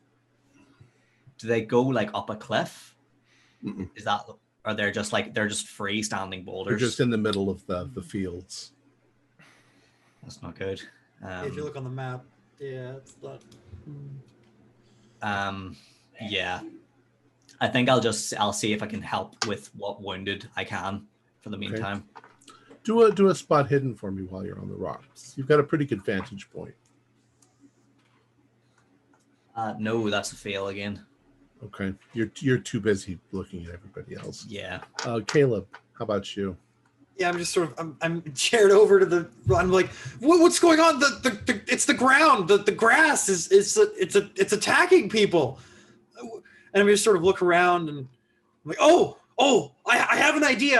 Do they go like up a cliff?
Mm-mm.
Is that? Or they're just freestanding boulders?
They're just in the middle of the fields.
That's not good.
If you look on the map, yeah, it's not.
Yeah. I think I'll see if I can help with what wounded I can for the meantime.
Okay. Do a spot hidden for me while you're on the rocks. You've got a pretty good vantage point.
No, that's a fail again.
Okay. You're too busy looking at everybody else.
Yeah.
Caleb, how about you?
Yeah, I'm just sort of I'm chaired over to the. I'm like, what's going on? It's the ground. The grass is attacking people. And I'm just sort of look around and I'm like, oh, I have an idea.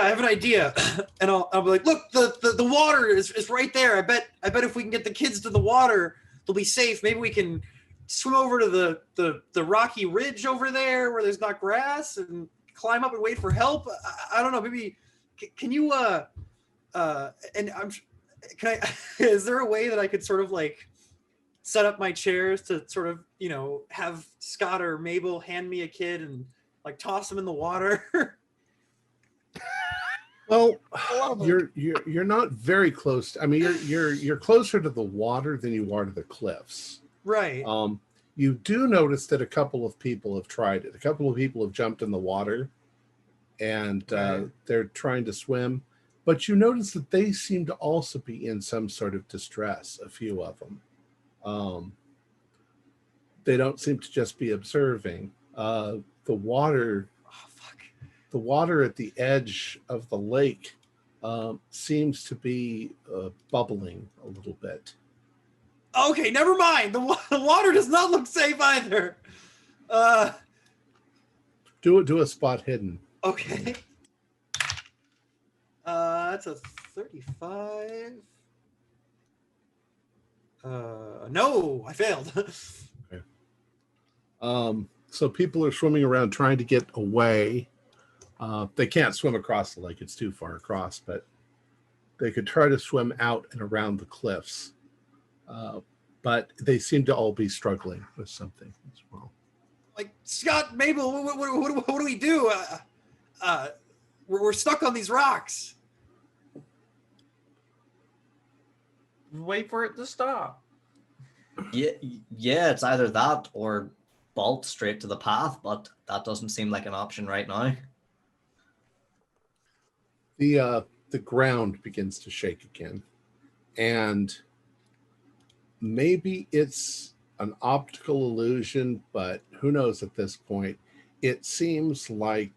And I'll be like, look, the water is right there. I bet if we can get the kids to the water, they'll be safe. Maybe we can swim over to the rocky ridge over there where there's not grass and climb up and wait for help. I don't know. Maybe can you is there a way that I could sort of like set up my chairs to sort of, have Scott or Mabel hand me a kid and like toss him in the water?
Well, you're not very close. I mean, you're closer to the water than you are to the cliffs.
Right.
You do notice that a couple of people have tried it. A couple of people have jumped in the water, and they're trying to swim. But you notice that they seem to also be in some sort of distress. A few of them. They don't seem to just be observing. The water at the edge of the lake seems to be bubbling a little bit.
Okay, never mind. The water does not look safe either.
Do a spot hidden.
Okay. That's a 35. No, I failed.
Okay. So people are swimming around trying to get away. They can't swim across the lake. It's too far across, but they could try to swim out and around the cliffs. But they seem to all be struggling with something as well.
Like, Scott, Mabel, what do we do? We're stuck on these rocks.
Wait for it to stop.
Yeah, it's either that or bolt straight to the path, but that doesn't seem like an option right now.
The ground begins to shake again, and maybe it's an optical illusion, but who knows at this point. It seems like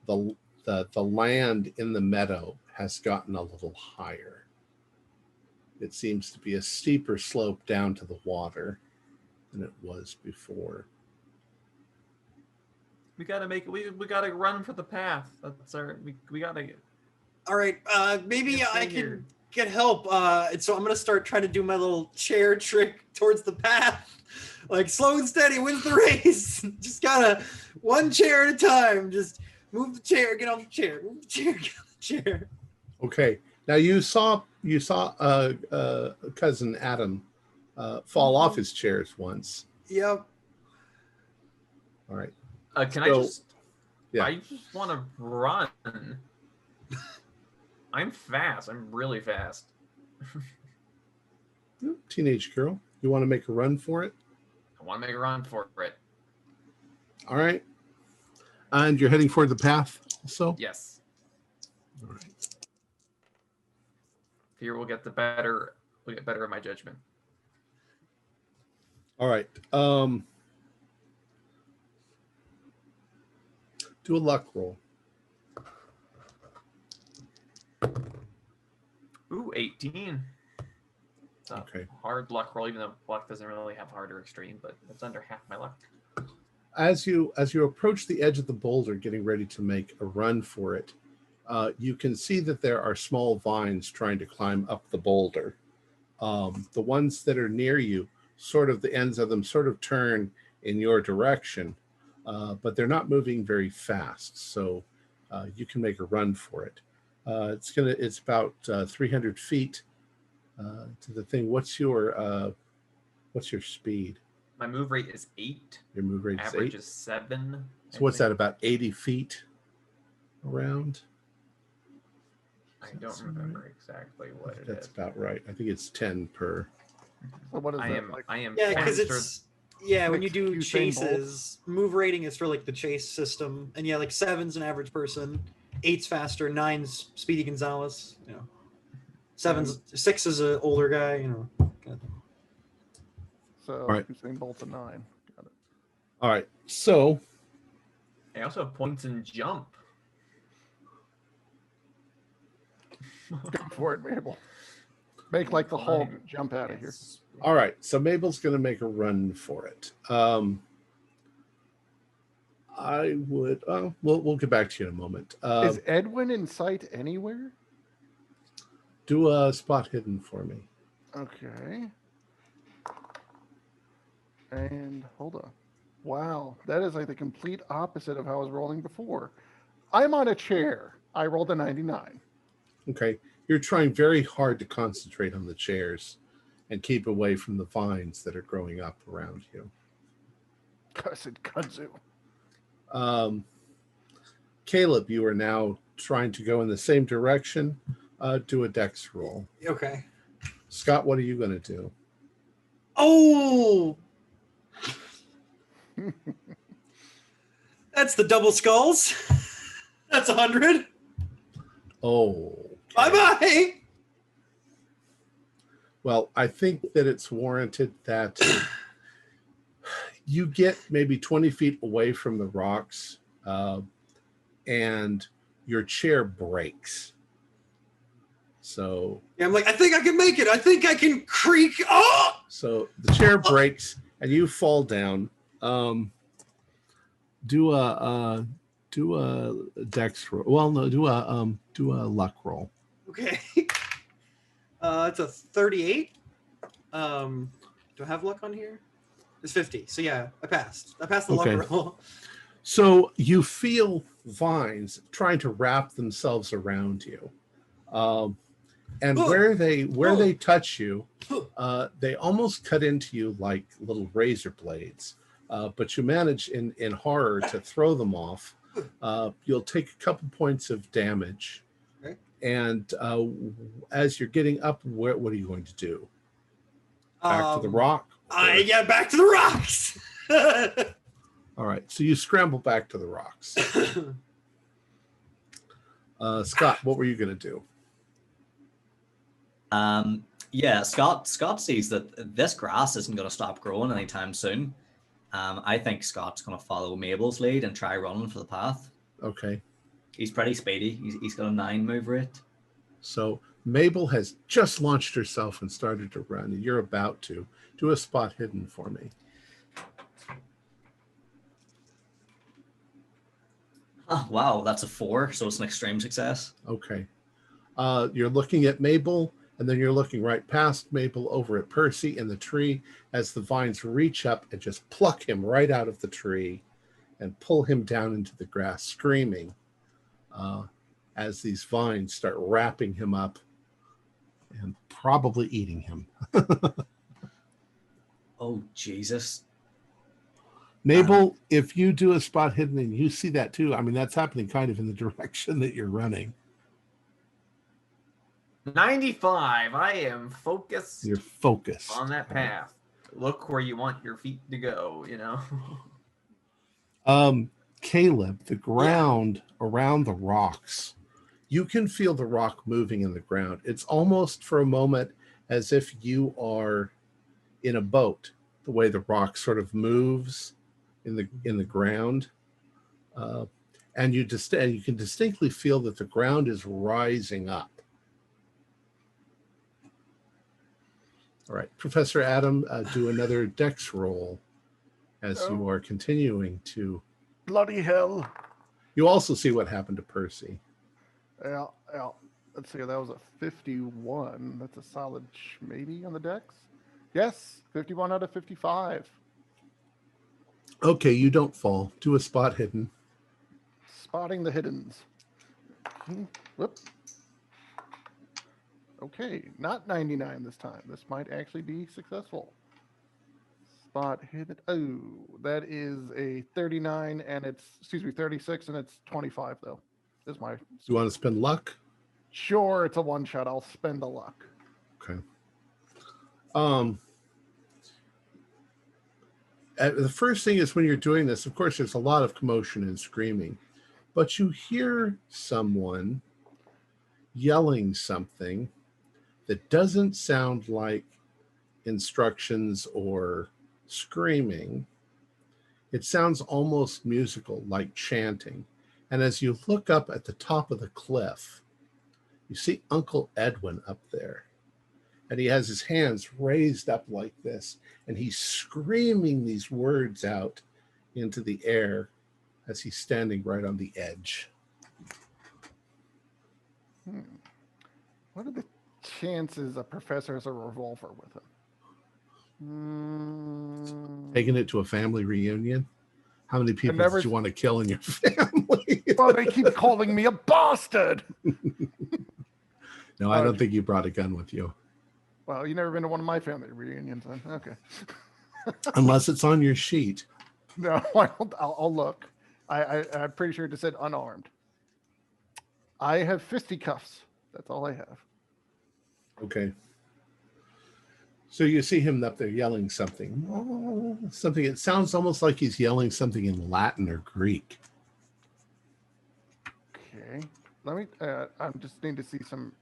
the land in the meadow has gotten a little higher. It seems to be a steeper slope down to the water than it was before.
We gotta make it. We gotta run for the path. That's our. We gotta get.
All right. Maybe I can get help. And so I'm gonna start trying to do my little chair trick towards the path. Like, slow and steady wins the race. Just gotta one chair at a time. Just move the chair, get off the chair, move the chair, get off the chair.
Okay. Now you saw cousin Adam fall off his chairs once.
Yep.
All right.
Can I just? Yeah. I just want to run. I'm fast. I'm really fast.
Teenage girl, you want to make a run for it?
I want to make a run for it.
All right. And you're heading for the path also?
Yes.
All right.
Fear will get better of my judgment.
All right. Do a luck roll.
Ooh, 18. It's a
Okay.
hard luck roll, even though luck doesn't really have hard or extreme, but it's under half my luck.
As you approach the edge of the boulder, getting ready to make a run for it, you can see that there are small vines trying to climb up the boulder. The ones that are near you, sort of the ends of them sort of turn in your direction, but they're not moving very fast, so you can make a run for it. It's about 300 feet to the thing. What's your speed?
My move rate is 8.
Your move rate is 8.
Average is 7.
So what's that? About 80 feet around?
I don't remember exactly what it is.
That's about right. I think it's 10 per.
So what is
I
that?
am.
Like,
I am.
Yeah, because
faster.
it's when you do
Usain
chases, move rating is for like the chase system, and yeah, like 7's an average person, 8's faster, 9's Speedy Gonzalez, 6 is an older guy, kind of thing.
So
Right.
Usain Bolt's a 9. Got it.
All right. So
I also have points in jump.
Go for it, Mabel. Make like the Hulk, jump out of here.
Yes.
all right. So Mabel's going to make a run for it. I would. We'll get back to you in a moment.
Is Edwin in sight anywhere?
Do a spot hidden for me.
Okay. And hold on. Wow, that is like the complete opposite of how I was rolling before. I'm on a chair. I rolled a 99.
Okay. You're trying very hard to concentrate on the chairs and keep away from the vines that are growing up around you.
Cussed kudzu.
Caleb, you are now trying to go in the same direction. Do a dex roll.
Okay.
Scott, what are you going to do?
Oh! That's the double skulls. That's 100.
Oh.
Bye-bye!
Well, I think that it's warranted that you get maybe 20 feet away from the rocks and your chair breaks. So
Yeah, I'm like, I think I can make it. I think I can creak. Oh!
So the chair breaks and you fall down. Do a dex roll. Well, no, do a luck roll.
Okay. It's a 38. Do I have luck on here? It's 50. So yeah, I passed. I passed the
Okay.
luck roll.
So you feel vines trying to wrap themselves around you, and where they touch you, they almost cut into you like little razor blades. But you manage in horror to throw them off. You'll take a couple points of damage.
Okay.
And as you're getting up, what are you going to do? Back to the rock?
Yeah, back to the rocks.
All right. So you scramble back to the rocks. Scott, what were you going to do?
Yeah, Scott sees that this grass isn't going to stop growing anytime soon. I think Scott's going to follow Mabel's lead and try running for the path.
Okay.
He's pretty speedy. He's got a 9 move rate.
So Mabel has just launched herself and started to run, and you're about to do a spot hidden for me.
Oh, wow, that's a 4, so it's an extreme success.
Okay. You're looking at Mabel, and then you're looking right past Mabel over at Percy in the tree as the vines reach up and just pluck him right out of the tree and pull him down into the grass, screaming as these vines start wrapping him up and probably eating him.
Oh, Jesus.
Mabel, if you do a spot hidden and you see that too, I mean, that's happening kind of in the direction that you're running.
95. I am focused.
You're focused
on that path. Look where you want your feet to go,
Caleb, the ground around the rocks You can feel the rock moving in the ground. It's almost for a moment as if you are in a boat, the way the rock sort of moves in the ground. And you can distinctly feel that the ground is rising up. All right, Professor Adam, do another dex roll as you are continuing to.
Bloody hell.
You also see what happened to Percy.
Yeah. Let's see, that was a 51. That's a solid maybe on the dex. Yes, 51 out of 55.
Okay, you don't fall. Do a spot hidden.
Spotting the hiddens. Whoop. Okay, not 99 this time. This might actually be successful. Spot hidden. Oh, that is a 39 and it's, 36 and it's 25 though. This is my.
You want to spend luck?
Sure, it's a one shot. I'll spend the luck.
Okay. The first thing is when you're doing this, of course, there's a lot of commotion and screaming, but you hear someone yelling something that doesn't sound like instructions or screaming. It sounds almost musical, like chanting. And as you look up at the top of the cliff, you see Uncle Edwin up there. And he has his hands raised up like this, and he's screaming these words out into the air as he's standing right on the edge.
What are the chances a professor has a revolver with him?
Taking it to a family reunion? How many people did you want to kill in your family?
Well, they keep calling me a bastard.
No, I don't think you brought a gun with you.
Well, you've never been to one of my family reunions, then. Okay.
Unless it's on your sheet.
No, I'll look. I'm pretty sure it just said unarmed. I have fisticuffs. That's all I have.
Okay. So you see him up there yelling something. Oh, something. It sounds almost like he's yelling something in Latin or Greek.
Okay. Let me. I just need to see some.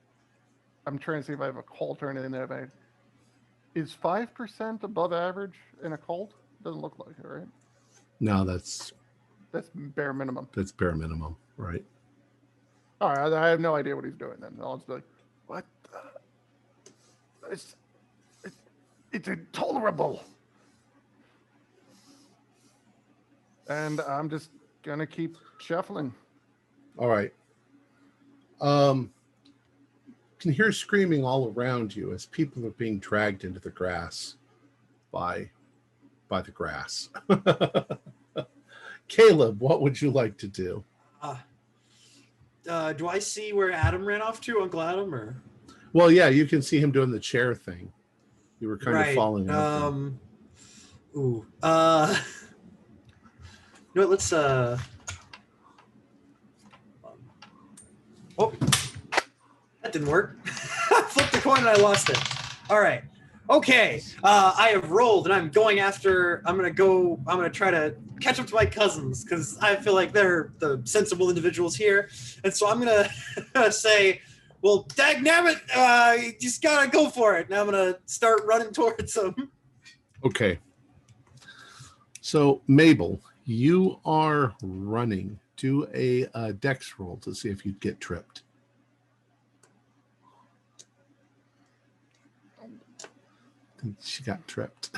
I'm trying to see if I have a cult or anything that is 5% above average in a cult? Doesn't look like it, right?
No, that's
bare minimum.
That's bare minimum, right?
All right, I have no idea what he's doing then. I'll just be like, what? It's intolerable. And I'm just gonna keep shuffling.
All right. Can hear screaming all around you as people are being dragged into the grass by the grass. Caleb, what would you like to do?
Do I see where Adam ran off to, Uncle Adam, or?
Well, yeah, you can see him doing the chair thing. You were kind of falling off.
You know what, let's oh, that didn't work. I flipped the coin and I lost it. All right. Okay. I have rolled and I'm going after, I'm going to try to catch up to my cousins because I feel like they're the sensible individuals here. And so I'm going to say, well, dagnabbit, you just got to go for it. And I'm going to start running towards them.
Okay. So, Mabel, you are running. Do a dex roll to see if you'd get tripped. She got tripped.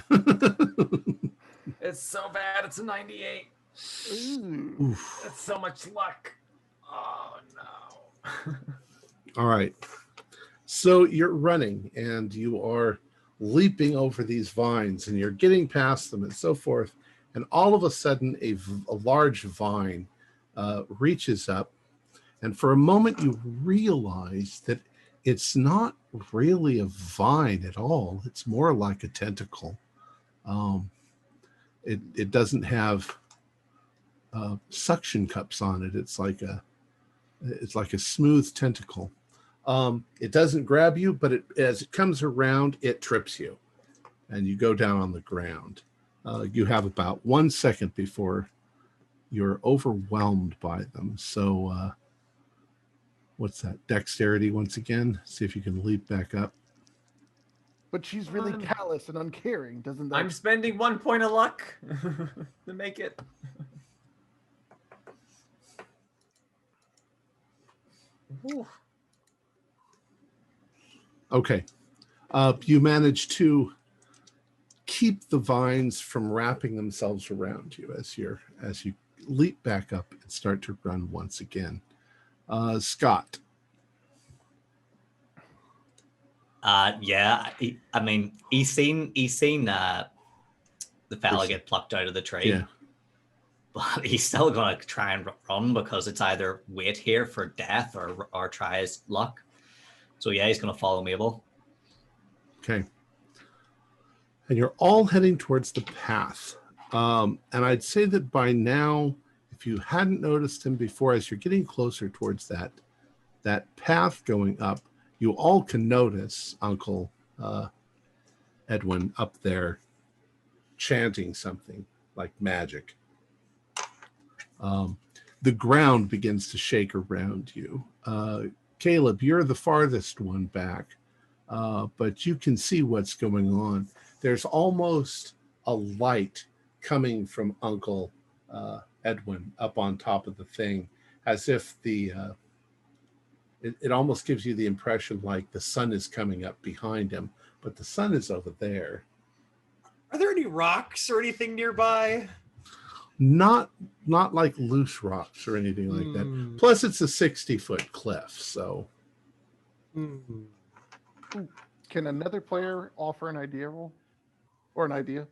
It's so bad. It's a 98.
Oof.
That's so much luck. Oh, no.
All right. So you're running and you are leaping over these vines and you're getting past them and so forth. And all of a sudden, a large vine reaches up. And for a moment, you realize that it's not really a vine at all. It's more like a tentacle. It doesn't have suction cups on it. It's like a smooth tentacle. It doesn't grab you, but as it comes around, it trips you, and you go down on the ground. You have about 1 second before you're overwhelmed by them. So what's that? Dexterity once again. See if you can leap back up.
But she's really callous and uncaring, doesn't that?
I'm spending 1 point of luck to make it. Ooh.
Okay. You manage to keep the vines from wrapping themselves around you as you leap back up and start to run once again. Scott.
Yeah. I mean, he's seen the fella get plucked out of the tree.
Yeah.
But he's still gonna try and run because it's either wait here for death or try his luck. So yeah, he's gonna follow Mabel.
Okay. And you're all heading towards the path. And I'd say that by now, if you hadn't noticed him before, as you're getting closer towards that path going up, you all can notice Uncle Edwin up there chanting something like magic. The ground begins to shake around you. Caleb, you're the farthest one back, but you can see what's going on. There's almost a light coming from Uncle Edwin up on top of the thing, as if it almost gives you the impression like the sun is coming up behind him, but the sun is over there.
Are there any rocks or anything nearby?
Not like loose rocks or anything like that. Plus, it's a 60-foot cliff, so.
Can another player offer an idea roll? Or an idea?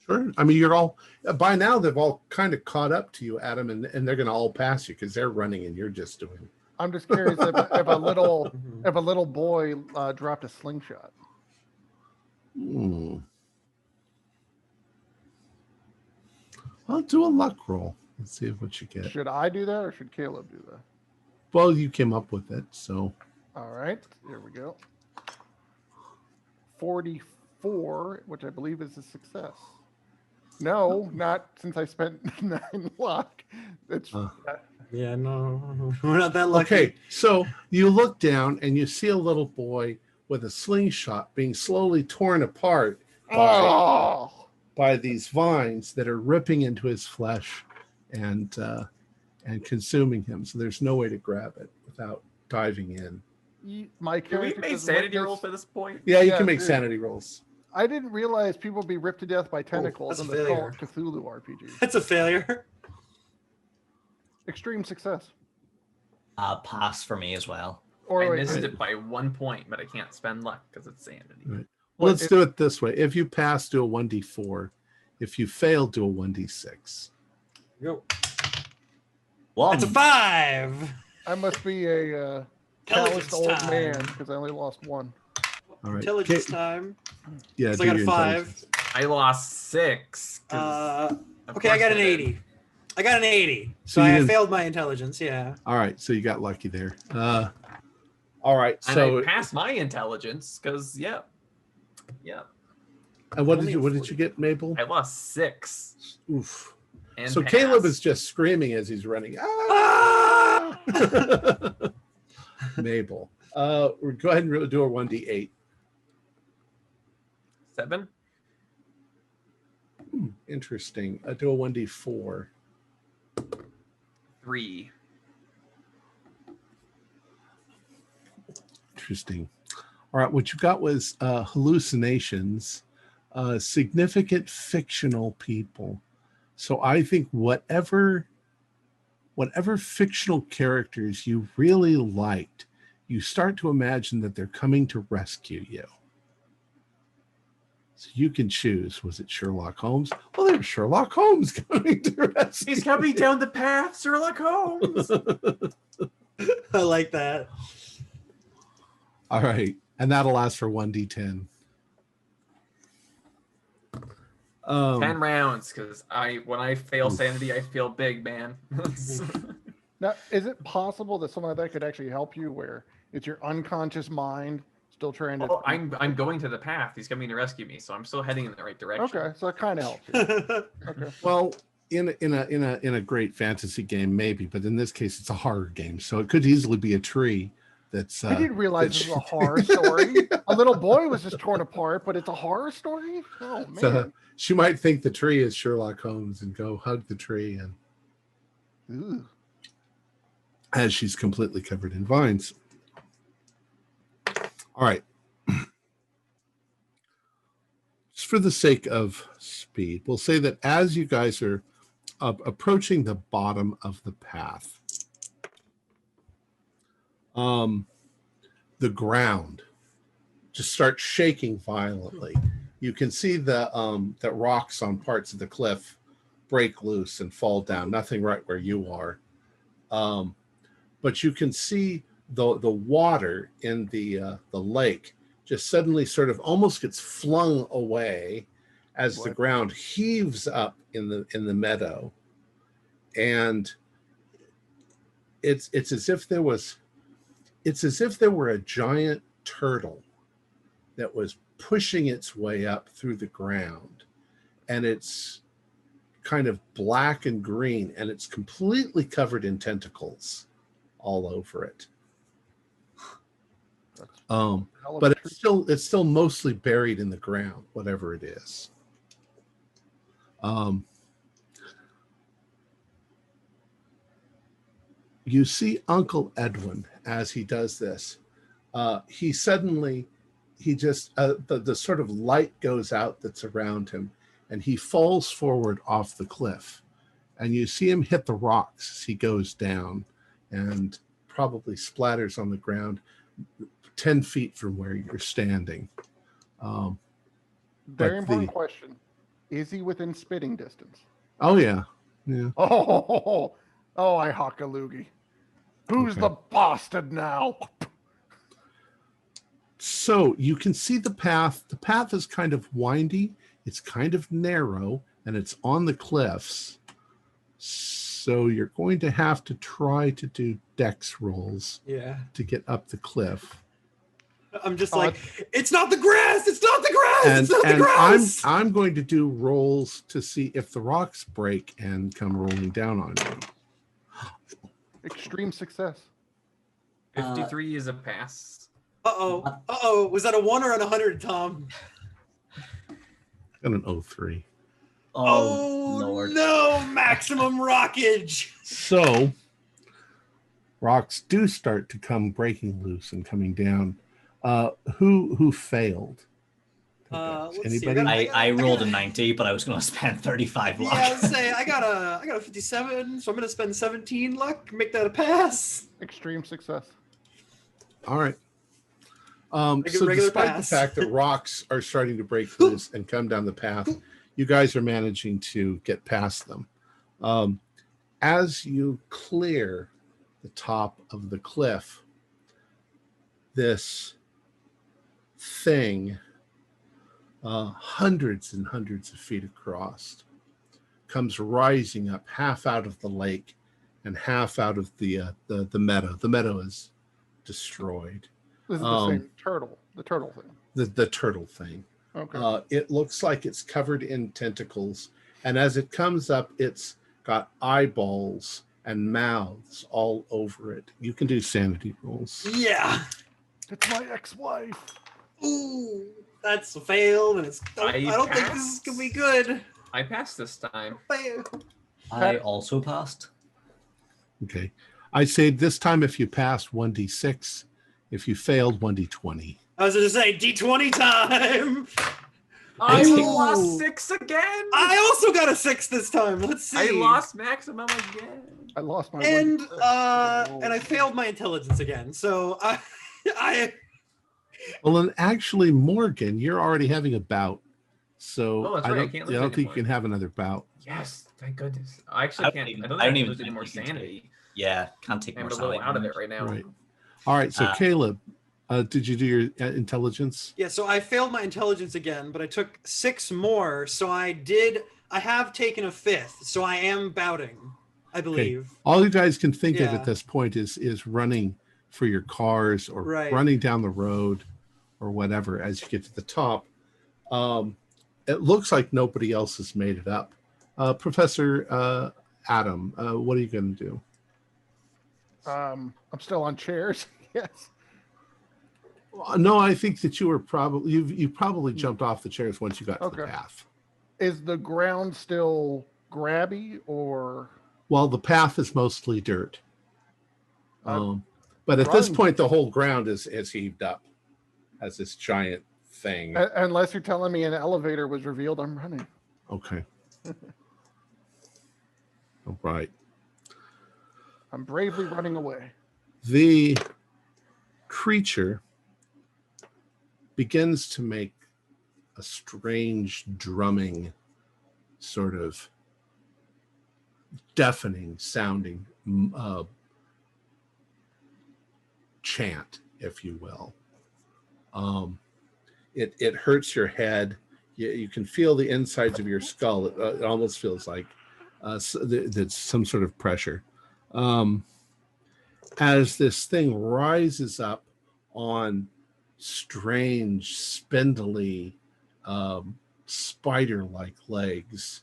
Sure. I mean, you're all, by now, they've all kind of caught up to you, Adam, and they're going to all pass you because they're running and you're just doing.
I'm just curious if a little boy dropped a slingshot.
Well, do a luck roll and see what you get.
Should I do that or should Caleb do that?
Well, you came up with it, so.
All right, here we go. 44, which I believe is a success. No, not since I spent 9 luck. It's
yeah, no, we're not that lucky.
Okay, so you look down and you see a little boy with a slingshot being slowly torn apart by these vines that are ripping into his flesh and consuming him. So there's no way to grab it without diving in.
My
Can we make sanity roll for this point?
Yeah, you can make sanity rolls.
I didn't realize people would be ripped to death by tentacles in the Call of Cthulhu RPG.
That's a failure.
Extreme success.
Pass for me as well.
I missed it by 1 point, but I can't spend luck because it's sanity.
Right. Well, let's do it this way. If you pass, do a 1d4. If you fail, do a 1d6.
Go.
1.
That's a 5.
I must be a calloused old man because I only lost 1.
All right.
Intelligence time.
Yeah,
so I got a 5.
I lost 6.
Okay, I got an 80. I got an 80. So I failed my intelligence, yeah.
All right, so you got lucky there. All right,
and
so
I passed my intelligence because, yeah.
And what did you get, Mabel?
I lost 6.
Oof.
And
so
passed.
Caleb is just screaming as he's running. Ah! Mabel, go ahead and do a 1d8.
7.
Interesting. Do a 1d4.
3.
Interesting. All right, what you got was hallucinations, significant fictional people. So I think whatever fictional characters you really liked, you start to imagine that they're coming to rescue you. So you can choose. Was it Sherlock Holmes? Well, there's Sherlock Holmes coming to rescue.
He's coming down the path, Sherlock Holmes.
I like that.
All right, and that'll last for 1d10.
10 rounds, because when I fail sanity, I feel big, man.
Now, is it possible that something like that could actually help you, where it's your unconscious mind still trying to?
Oh, I'm going to the path. He's coming to rescue me, so I'm still heading in the right direction.
Okay, so it kind of helps you. Okay.
Well, in a great fantasy game, maybe, but in this case, it's a horror game, so it could easily be a tree. That's
I didn't realize it was a horror story. A little boy was just torn apart, but it's a horror story. Oh man!
So she might think the tree is Sherlock Holmes and go hug the tree, and as she's completely covered in vines. All right. Just for the sake of speed, we'll say that as you guys are approaching the bottom of the path, the ground just starts shaking violently. You can see that rocks on parts of the cliff break loose and fall down. Nothing right where you are, but you can see the water in the lake just suddenly sort of almost gets flung away as the ground heaves up in the meadow, and it's as if there were a giant turtle that was pushing its way up through the ground, and it's kind of black and green, and it's completely covered in tentacles all over it. But it's still mostly buried in the ground, whatever it is. You see Uncle Edwin as he does this. The sort of light goes out that's around him, and he falls forward off the cliff. And you see him hit the rocks as he goes down and probably splatters on the ground 10 feet from where you're standing.
Very important question. Is he within spitting distance?
Oh, yeah. Yeah.
Oh, I hock a loogie. Who's the bastard now?
So you can see the path. The path is kind of windy. It's kind of narrow, and it's on the cliffs. So you're going to have to try to do dex rolls to get up the cliff.
I'm just it's not the grass. It's not the grass. It's not the grass.
I'm going to do rolls to see if the rocks break and come rolling down on you.
Extreme success.
53 is a pass.
Uh-oh. Was that a 1 or an 100, Tom?
Got an 03.
Oh Lord. No, maximum rockage.
So rocks do start to come breaking loose and coming down. Who failed?
Anybody?
I rolled a 90, but I was going to spend 35 luck.
Yeah, I was say I got a 57, so I'm going to spend 17 luck, make that a pass.
Extreme success.
All right. So despite the fact that rocks are starting to break loose and come down the path, you guys are managing to get past them. As you clear the top of the cliff, this thing, hundreds and hundreds of feet across, comes rising up half out of the lake and half out of the meadow. The meadow is destroyed.
This is the same turtle. The turtle thing.
The turtle thing.
Okay.
It looks like it's covered in tentacles, and as it comes up, it's got eyeballs and mouths all over it. You can do sanity rolls.
Yeah.
It's my ex-wife.
Ooh, that's a fail, and I don't think this is gonna be good.
I passed this time.
I also passed.
Okay. I say this time if you passed 1d6, if you failed 1d20.
I was gonna say D20 time.
I lost 6 again.
I also got a 6 this time. Let's see.
I lost maximum again.
I lost my
and I failed my intelligence again. So I.
Well, and actually, Morgan, you're already having a bout, so
I don't
think you can have another bout.
Yes, thank goodness. I actually can't. I don't even lose any more sanity.
Yeah, can't take more
I'm a
sanity.
little out of it right now.
Right. All right. So, Caleb, did you do your intelligence?
Yeah. So I failed my intelligence again, but I took 6 more. So I have taken a 5th. So I am bouting, I believe.
Okay. All you guys can think of at this point is running for your cars or running down the road or whatever as you get to the top. It looks like nobody else has made it up. Professor Adam, what are you going to do?
I'm still on chairs. Yes.
No, I think that you were probably you probably jumped off the chairs once you got to the path.
Is the ground still grabby or?
Well, the path is mostly dirt. But at this point, the whole ground is heaved up as this giant thing.
Unless you're telling me an elevator was revealed, I'm running.
Okay. All right.
I'm bravely running away.
The creature begins to make a strange drumming, sort of deafening sounding chant, if you will. It hurts your head. You can feel the insides of your skull. It almost feels like there's some sort of pressure. As this thing rises up on strange, spindly, spider-like legs,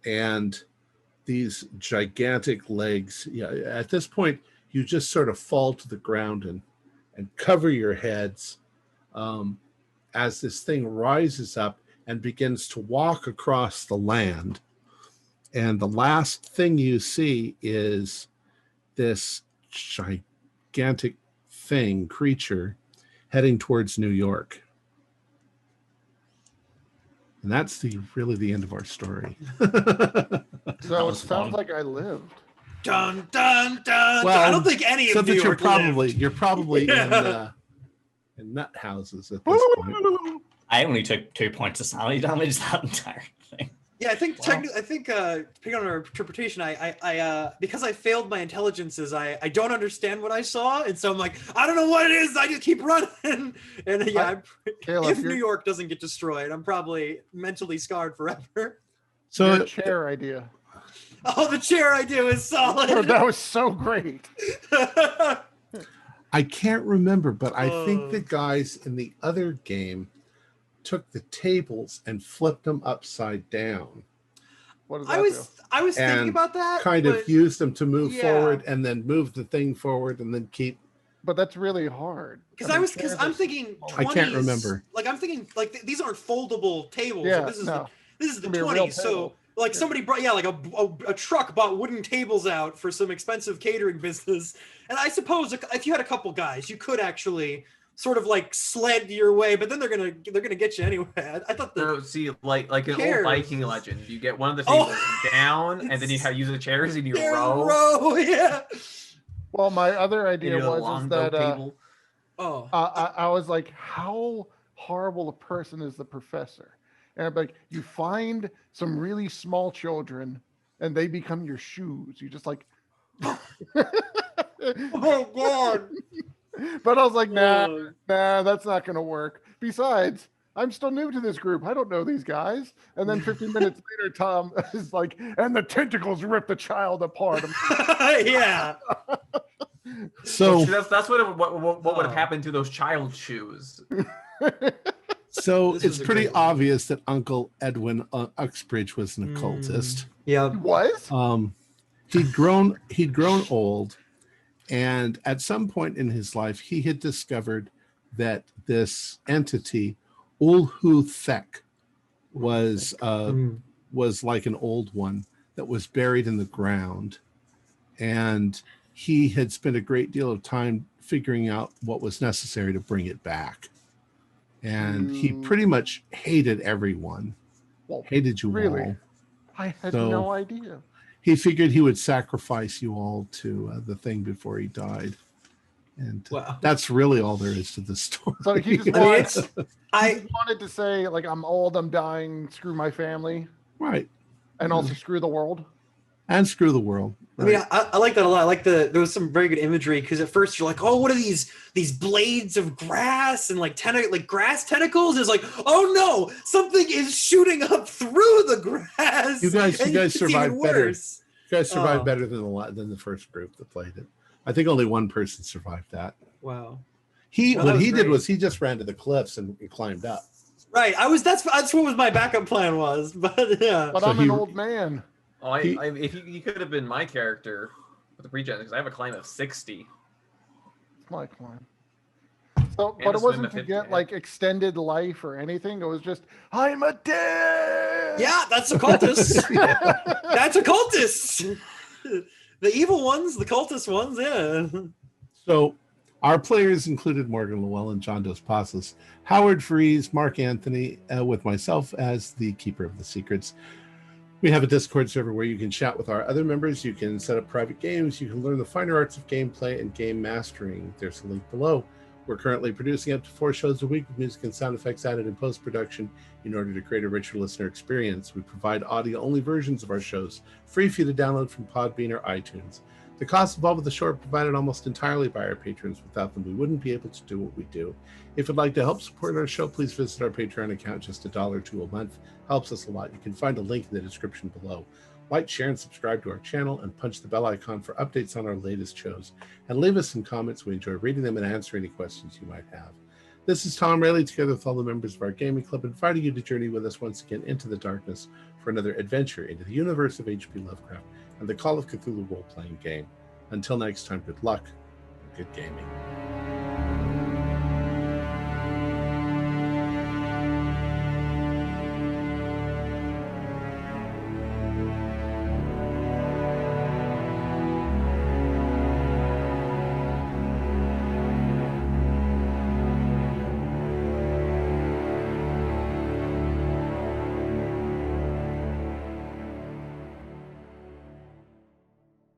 and these gigantic legs. Yeah, at this point, you just sort of fall to the ground and cover your heads as this thing rises up and begins to walk across the land. And the last thing you see is this gigantic creature heading towards New York. And that's really the end of our story.
So it sounds like I lived.
Dun dun dun.
Well,
I don't think any of New York
you're probably in nut houses at this point.
I only took 2 points of sanity damage that entire thing.
Yeah, I think technically, depending on our interpretation, I because I failed my intelligences, I don't understand what I saw, and so I'm like, I don't know what it is. I just keep running, and yeah, if New York doesn't get destroyed, I'm probably mentally scarred forever.
So your chair idea.
Oh, the chair idea was solid.
Oh, that was so great.
I can't remember, but I think the guys in the other game took the tables and flipped them upside down.
What does that do?
I was thinking about that.
Kind of used them to move forward and then move the thing forward and then keep.
But that's really hard.
Because I'm thinking 20s,
I can't remember.
Like I'm thinking like these aren't foldable tables.
Yeah,
Like, this is the 20s. So like
Yeah.
somebody brought like a truck bought wooden tables out for some expensive catering business. And I suppose if you had a couple guys, you could actually sort of like sled your way, but then they're gonna get you anyway. I thought
like an old Viking legend. You get one of the tables down, and then you use the chairs and you row.
Yeah.
Well, my other idea was that
Oh.
I was like, how horrible a person is the professor? And I'm like, you find some really small children and they become your shoes. You just like,
oh God.
But I was like, nah, that's not going to work. Besides, I'm still new to this group. I don't know these guys. And then 15 minutes later, Tom is like, and the tentacles rip the child apart.
Yeah.
So
that's what would have happened to those child shoes.
So it's pretty obvious that Uncle Edwin Uxbridge was an occultist.
Yeah.
He was?
He'd grown old, and at some point in his life, he had discovered that this entity, Ulhuthek, was like an old one that was buried in the ground, and he had spent a great deal of time figuring out what was necessary to bring it back. And he pretty much hated everyone.
Well,
hated you
really?
all.
I had no idea.
He figured he would sacrifice you all to the thing before he died. And that's really all there is to the story.
So he just wanted to say, like, I'm old, I'm dying, screw my family.
Right.
And also screw the world.
And screw the world.
Right. I mean, I like that a lot. I like there was some very good imagery, because at first you're like, oh, what are these blades of grass and like grass tentacles? It's like, oh no, something is shooting up through the grass.
You guys survived better. You guys survived better than the first group that played it. I think only one person survived that.
Wow.
What he did was he just ran to the cliffs and climbed up.
Right. That's what was my backup plan was, but yeah.
But
So
I'm an old man.
Oh, if you could have been my character with the regen, because I have a climb of 60.
It's my climb. So,
And
but
a
it
swim
wasn't
of
to
50,
get
yeah.
like extended life or anything. It was just, I'm a dick.
Yeah, that's occultists. That's occultists. The evil ones, the cultist ones, yeah.
So our players included Morgan Llewellyn and John Dos Passos, Howard Freeze, Mark Anthony, with myself as the Keeper of the Secrets. We have a Discord server where you can chat with our other members. You can set up private games. You can learn the finer arts of gameplay and game mastering. There's a link below. We're currently producing up to 4 shows a week with music and sound effects added in post-production in order to create a richer listener experience. We provide audio-only versions of our shows, free for you to download from Podbean or iTunes. The costs involved with the show are provided almost entirely by our patrons. Without them, we wouldn't be able to do what we do. If you'd like to help support our show, please visit our Patreon account. Just $1 or $2 a month helps us a lot. You can find a link in the description below. Like, share, and subscribe to our channel, and punch the bell icon for updates on our latest shows. And leave us some comments. We enjoy reading them and answering any questions you might have. This is Tom Rayleigh, together with all the members of our gaming club, inviting you to journey with us once again into the darkness for another adventure into the universe of H.P. Lovecraft and the Call of Cthulhu role-playing game. Until next time, good luck and good gaming.